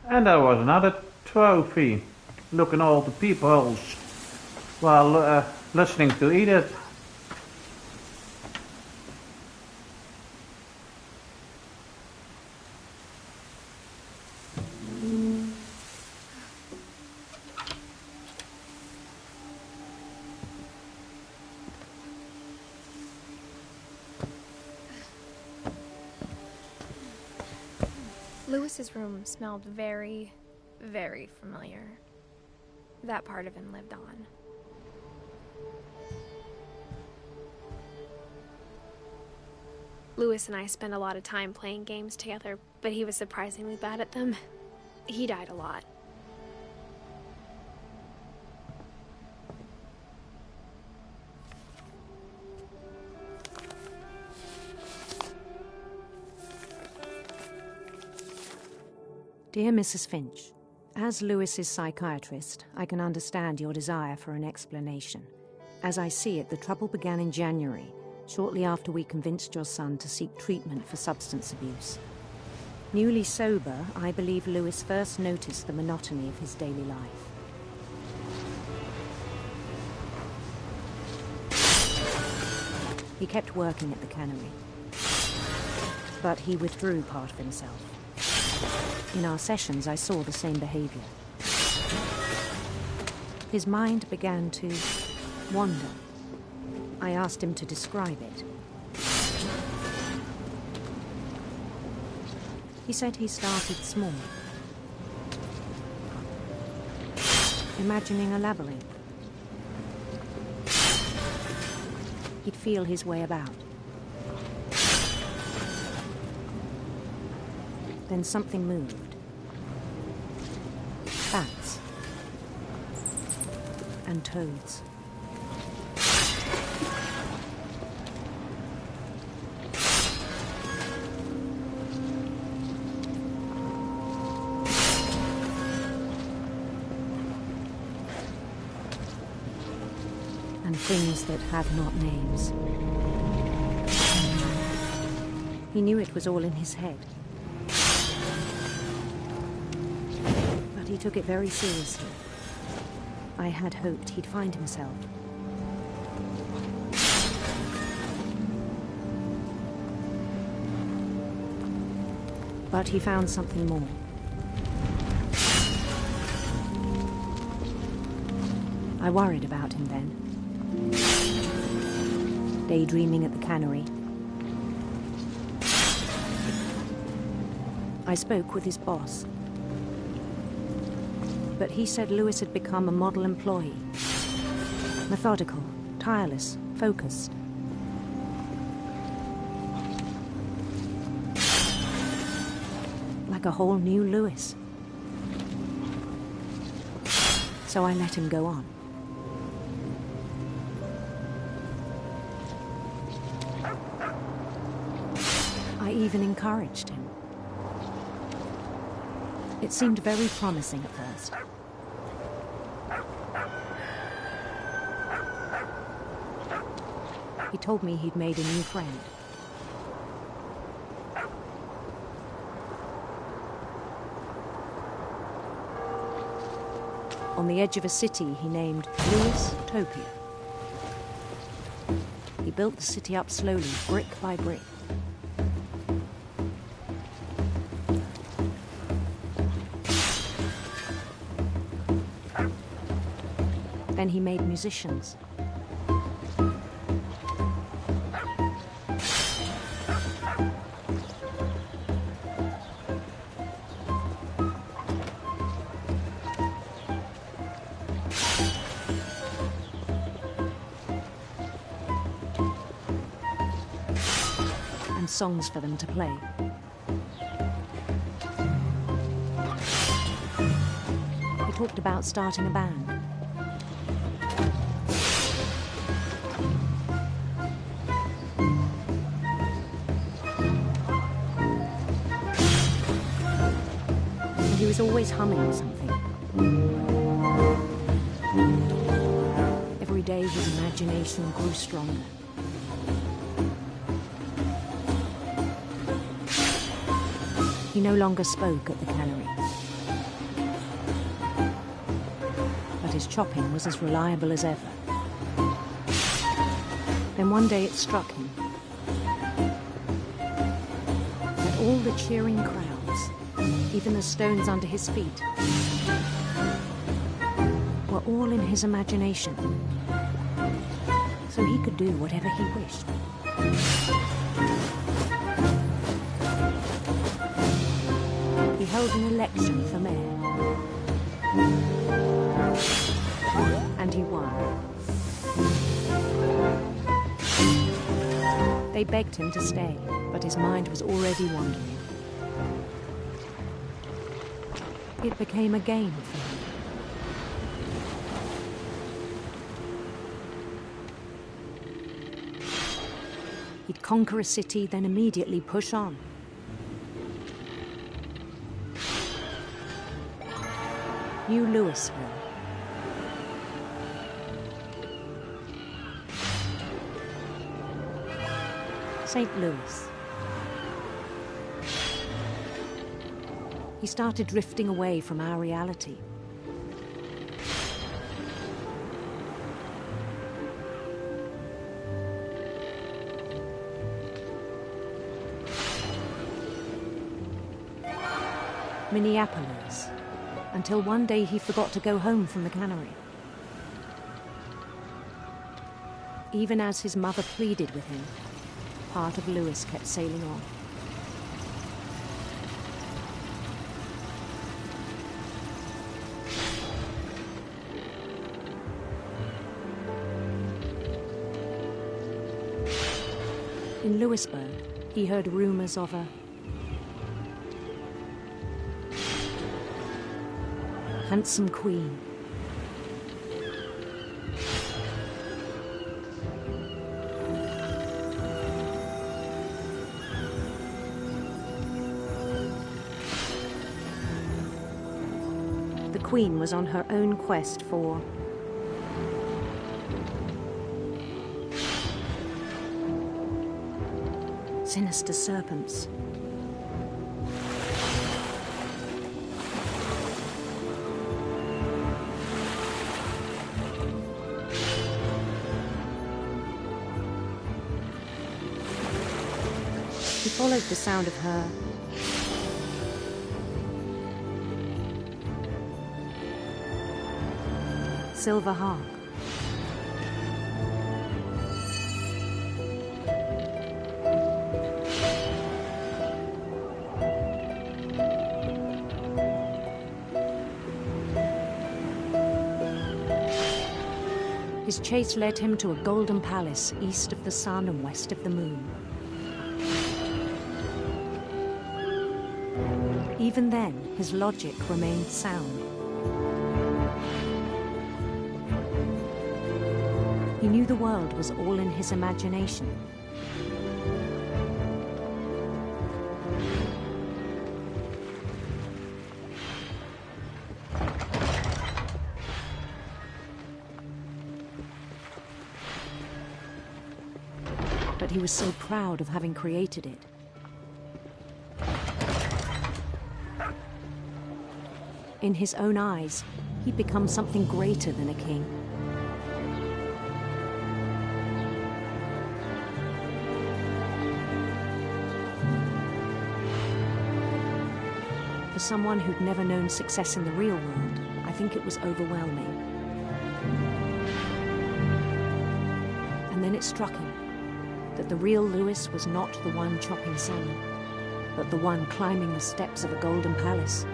And there was another trophy. Look in all the peepholes while listening to Edith. Louis's room smelled very, very familiar. That part of him lived on. Louis and I spent a lot of time playing games together, but he was surprisingly bad at them. He died a lot. Dear Mrs. Finch, as Louis's psychiatrist, I can understand your desire for an explanation. As I see it, the trouble began in January, shortly after we convinced your son to seek treatment for substance abuse. Newly sober, I believe Louis first noticed the monotony of his daily life. He kept working at the cannery, but he withdrew part of himself. In our sessions, I saw the same behavior. His mind began to wander. I asked him to describe it. He said he started small, imagining a labyrinth. He'd feel his way about. Then something moved. Bats. And toads. And things that have not names. He knew it was all in his head. But he took it very seriously. I had hoped he'd find himself. But he found something more. I worried about him then. Daydreaming at the cannery. I spoke with his boss. But he said Lewis had become a model employee. Methodical, tireless, focused. Like a whole new Lewis. So I let him go on. I even encouraged him. It seemed very promising at first. He told me he'd made a new friend. On the edge of a city he named Lewis Topia. He built the city up slowly, brick by brick. Then he made musicians. And songs for them to play. He talked about starting a band. He was always humming something. Every day his imagination grew stronger. He no longer spoke at the cannery. But his chopping was as reliable as ever. Then one day it struck him that all the cheering crowds, even the stones under his feet, were all in his imagination, so he could do whatever he wished. He held an election for mayor, and he won. They begged him to stay, but his mind was already wandering. It became a game for him. He'd conquer a city, then immediately push on. New Louisville. St. Louis. He started drifting away from our reality. Minneapolis, until one day he forgot to go home from the cannery. Even as his mother pleaded with him, part of Lewis kept sailing on. In Louisburg, he heard rumors of a handsome queen. The queen was on her own quest for sinister serpents. He followed the sound of her silver harp. His chase led him to a golden palace east of the sun and west of the moon. Even then, his logic remained sound. He knew the world was all in his imagination. But he was so proud of having created it. In his own eyes, he'd become something greater than a king. For someone who'd never known success in the real world, I think it was overwhelming. And then it struck him that the real Louis was not the one chopping salmon, but the one climbing the steps of a golden palace.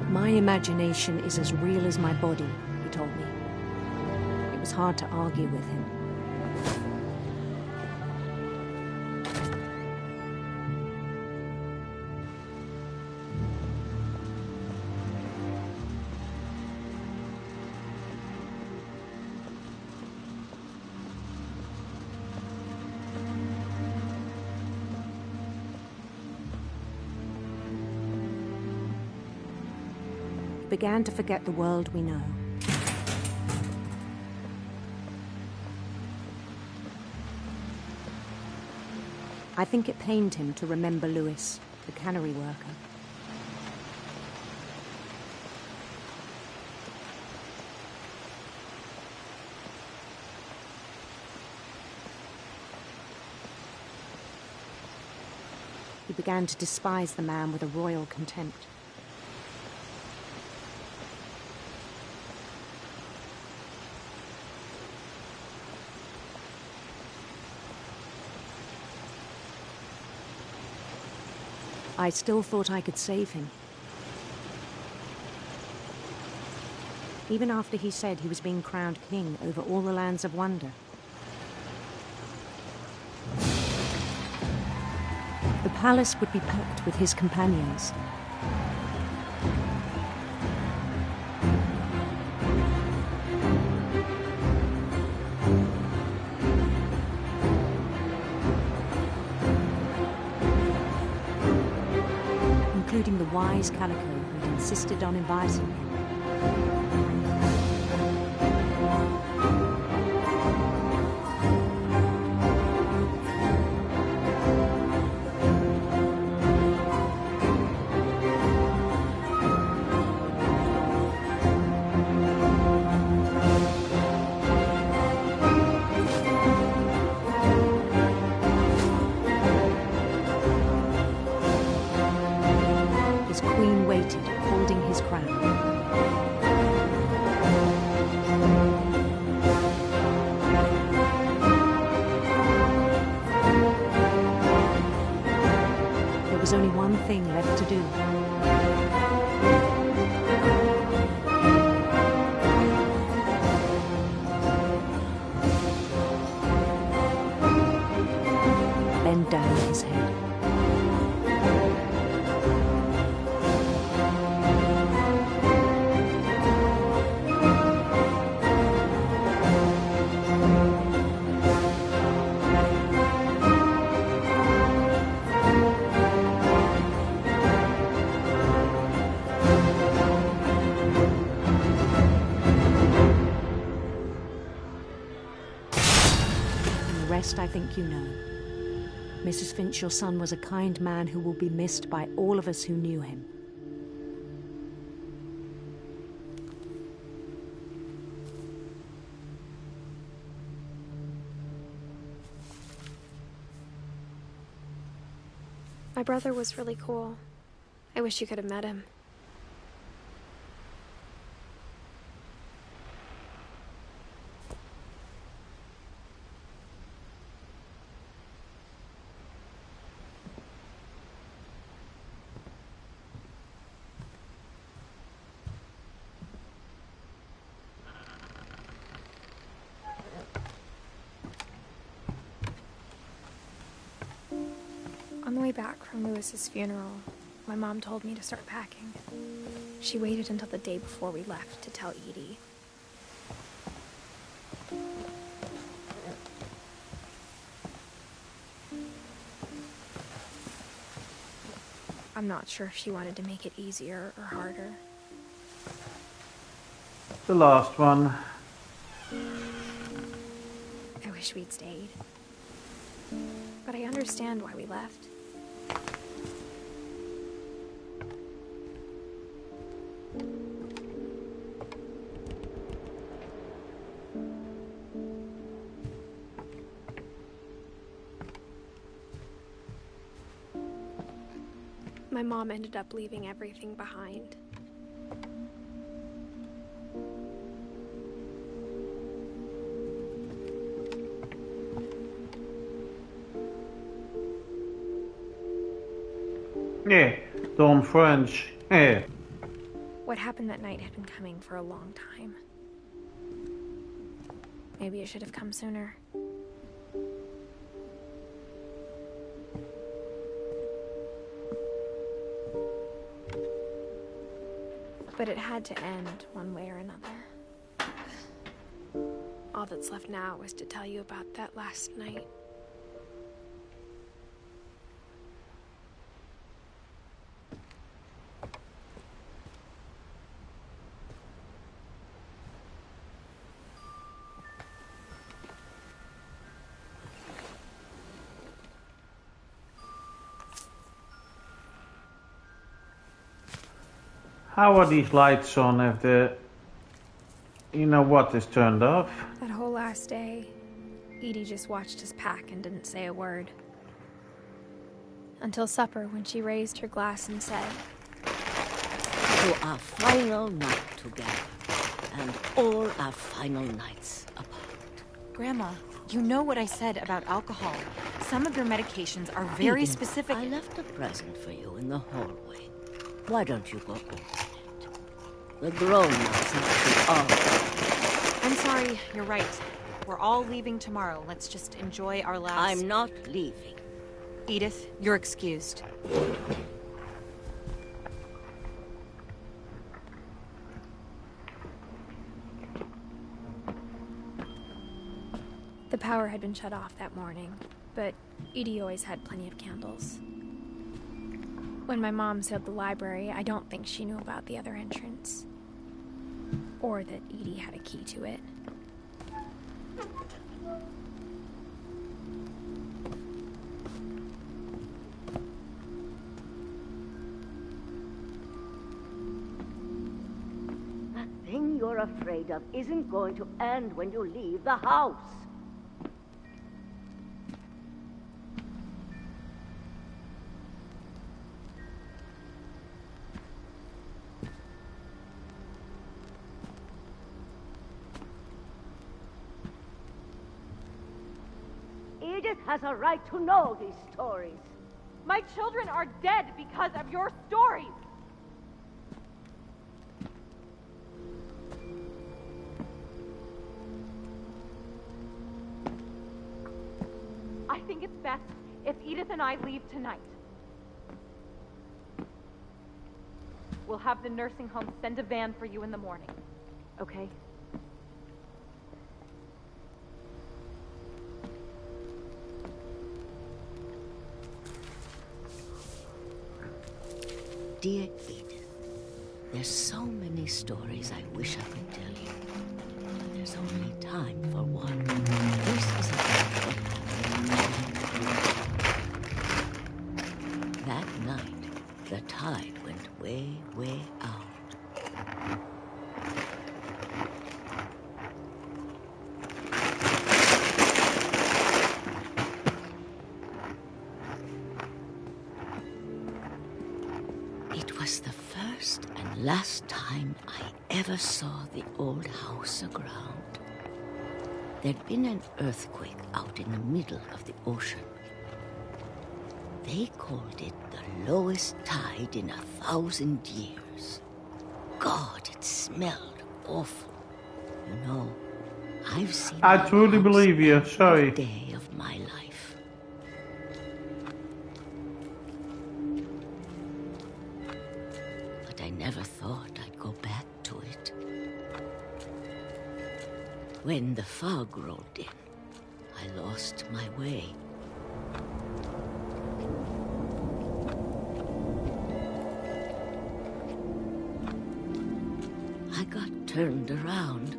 My imagination is as real as my body, he told me. It was hard to argue with him. Began to forget the world we know. I think it pained him to remember Louis, the cannery worker. He began to despise the man with a royal contempt. I still thought I could save him. Even after he said he was being crowned king over all the lands of wonder. The palace would be packed with his companions. Including the wise Calico who'd insisted on inviting him. Holding his crown. There was only one thing left to do. his head. I think you know. Mrs. Finch, your son was a kind man who will be missed by all of us who knew him. My brother was really cool. I wish you could have met him. On the way back from Lewis's funeral, my mom told me to start packing. She waited until the day before we left to tell Edie. I'm not sure if she wanted to make it easier or harder. The last one. I wish we'd stayed. But I understand why we left. My mom ended up leaving everything behind. Yeah, Tom French. Yeah. What happened that night had been coming for a long time. Maybe it should have come sooner. But it had to end one way or another. All that's left now is to tell you about that last night. How are these lights on if the... You know what is turned off? That whole last day, Edie just watched us pack and didn't say a word. Until supper, when she raised her glass and said, "To our final night together, and all our final nights apart." Grandma, you know what I said about alcohol. Some of your medications are very Edith, specific. I left a present for you in the hallway. Why don't you go open it? The grown-ups have to all. I'm sorry, you're right. We're all leaving tomorrow. Let's just enjoy our last... I'm not leaving. Edith, you're excused. The power had been shut off that morning, but Edie always had plenty of candles. When my mom sealed the library, I don't think she knew about the other entrance. Or that Edie had a key to it. The thing you're afraid of isn't going to end when you leave the house. Edith has a right to know these stories. My children are dead because of your stories. I think it's best if Edith and I leave tonight. We'll have the nursing home send a van for you in the morning, okay? Dear Edith, there's so many stories I wish I could tell you, but there's only time for one. This is about what happened. That night, the tide went way, way out. It was the first and last time I ever saw the old house aground. There'd been an earthquake out in the middle of the ocean. They called it the lowest tide in 1,000 years. God, it smelled awful. You know, I've seen I truly believe you, sorry. every day of my life. But I never thought I'd go back to it. When the fog rolled in, I lost my way. I got turned around.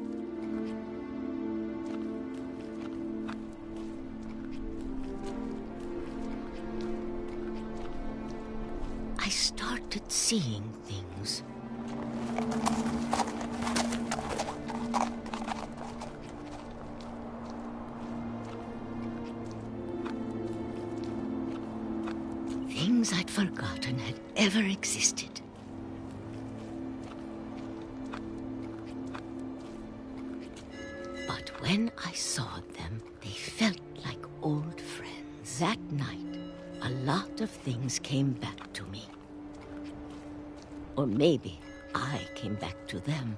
I started seeing things. Things I'd forgotten had ever existed. But when I saw them, they felt like old friends. That night, a lot of things came back to me. Or maybe I came back to them.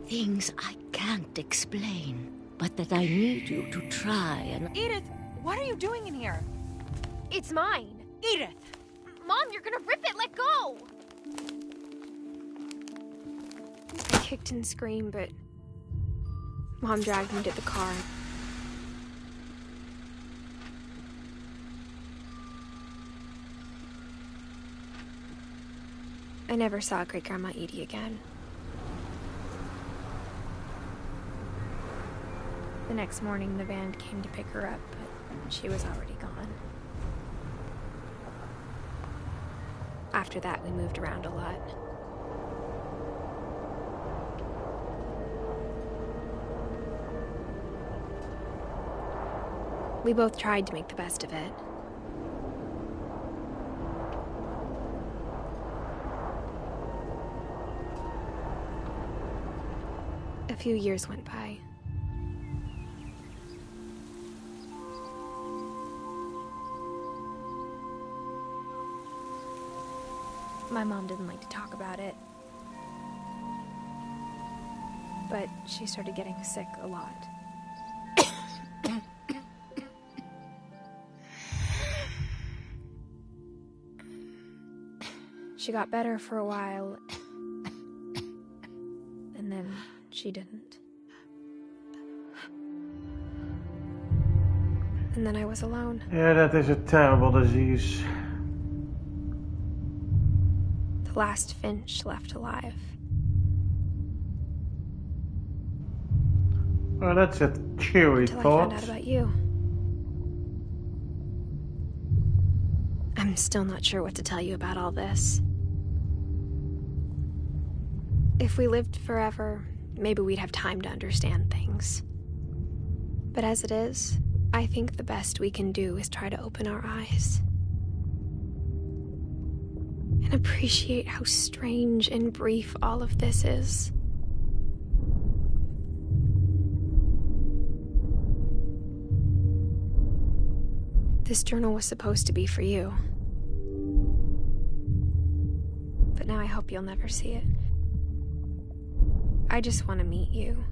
Things I can't explain, but that I need you to try and... Edith, what are you doing in here? It's mine. Edith! Mom, you're gonna rip it! Let go! I kicked and screamed, but Mom dragged me to the car. I never saw Great-Grandma Edie again. The next morning, the van came to pick her up, but she was already gone. After that, we moved around a lot. We both tried to make the best of it. A few years went by. My mom didn't like to talk about it. But she started getting sick a lot. She got better for a while, and then she didn't. And then I was alone. Yeah, that is a terrible disease. The last Finch left alive. Well, that's a cheery Until I thought. found out about you. I'm still not sure what to tell you about all this. If we lived forever, maybe we'd have time to understand things. But as it is, I think the best we can do is try to open our eyes. And appreciate how strange and brief all of this is. This journal was supposed to be for you. but now I hope you'll never see it. I just want to meet you.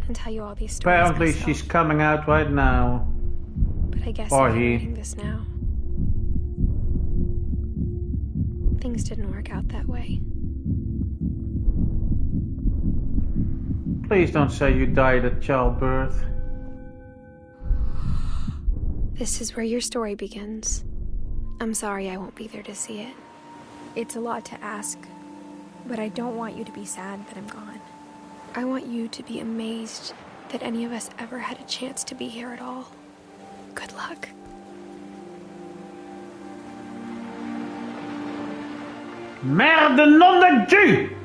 And tell you all these stories Apparently myself. she's coming out right now. But I guess Or I'm he. reading this now. Things didn't work out that way. Please don't say you died at childbirth. This is where your story begins. I'm sorry I won't be there to see it. It's a lot to ask, but I don't want you to be sad that I'm gone. I want you to be amazed that any of us ever had a chance to be here at all. Good luck. Merde, nom de Dieu!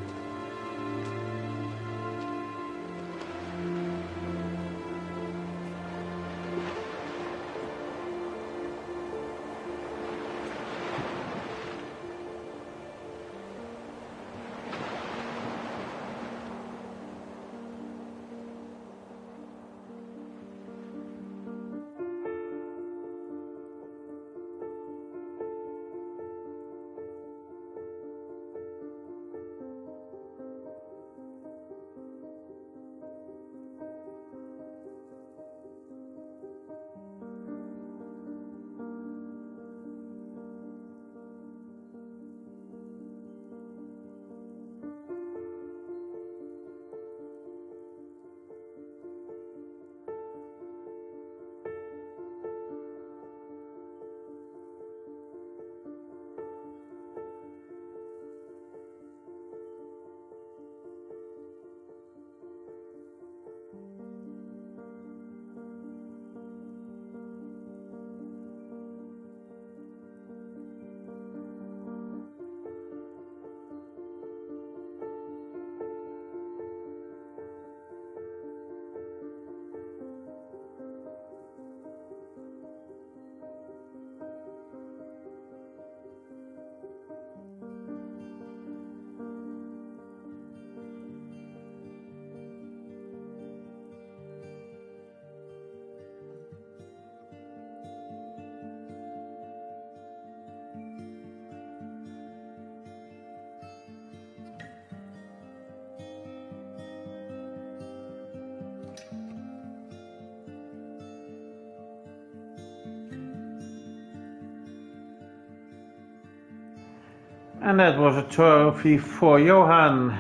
And that was a trophy for Johan.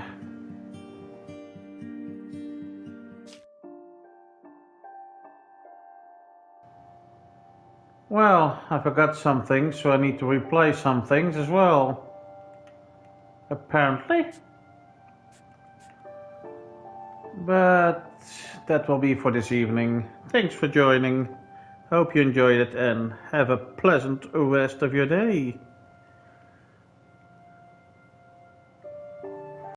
Well, I forgot some things, so I need to replay some things as well. Apparently. But that will be for this evening. Thanks for joining. Hope you enjoyed it and have a pleasant rest of your day.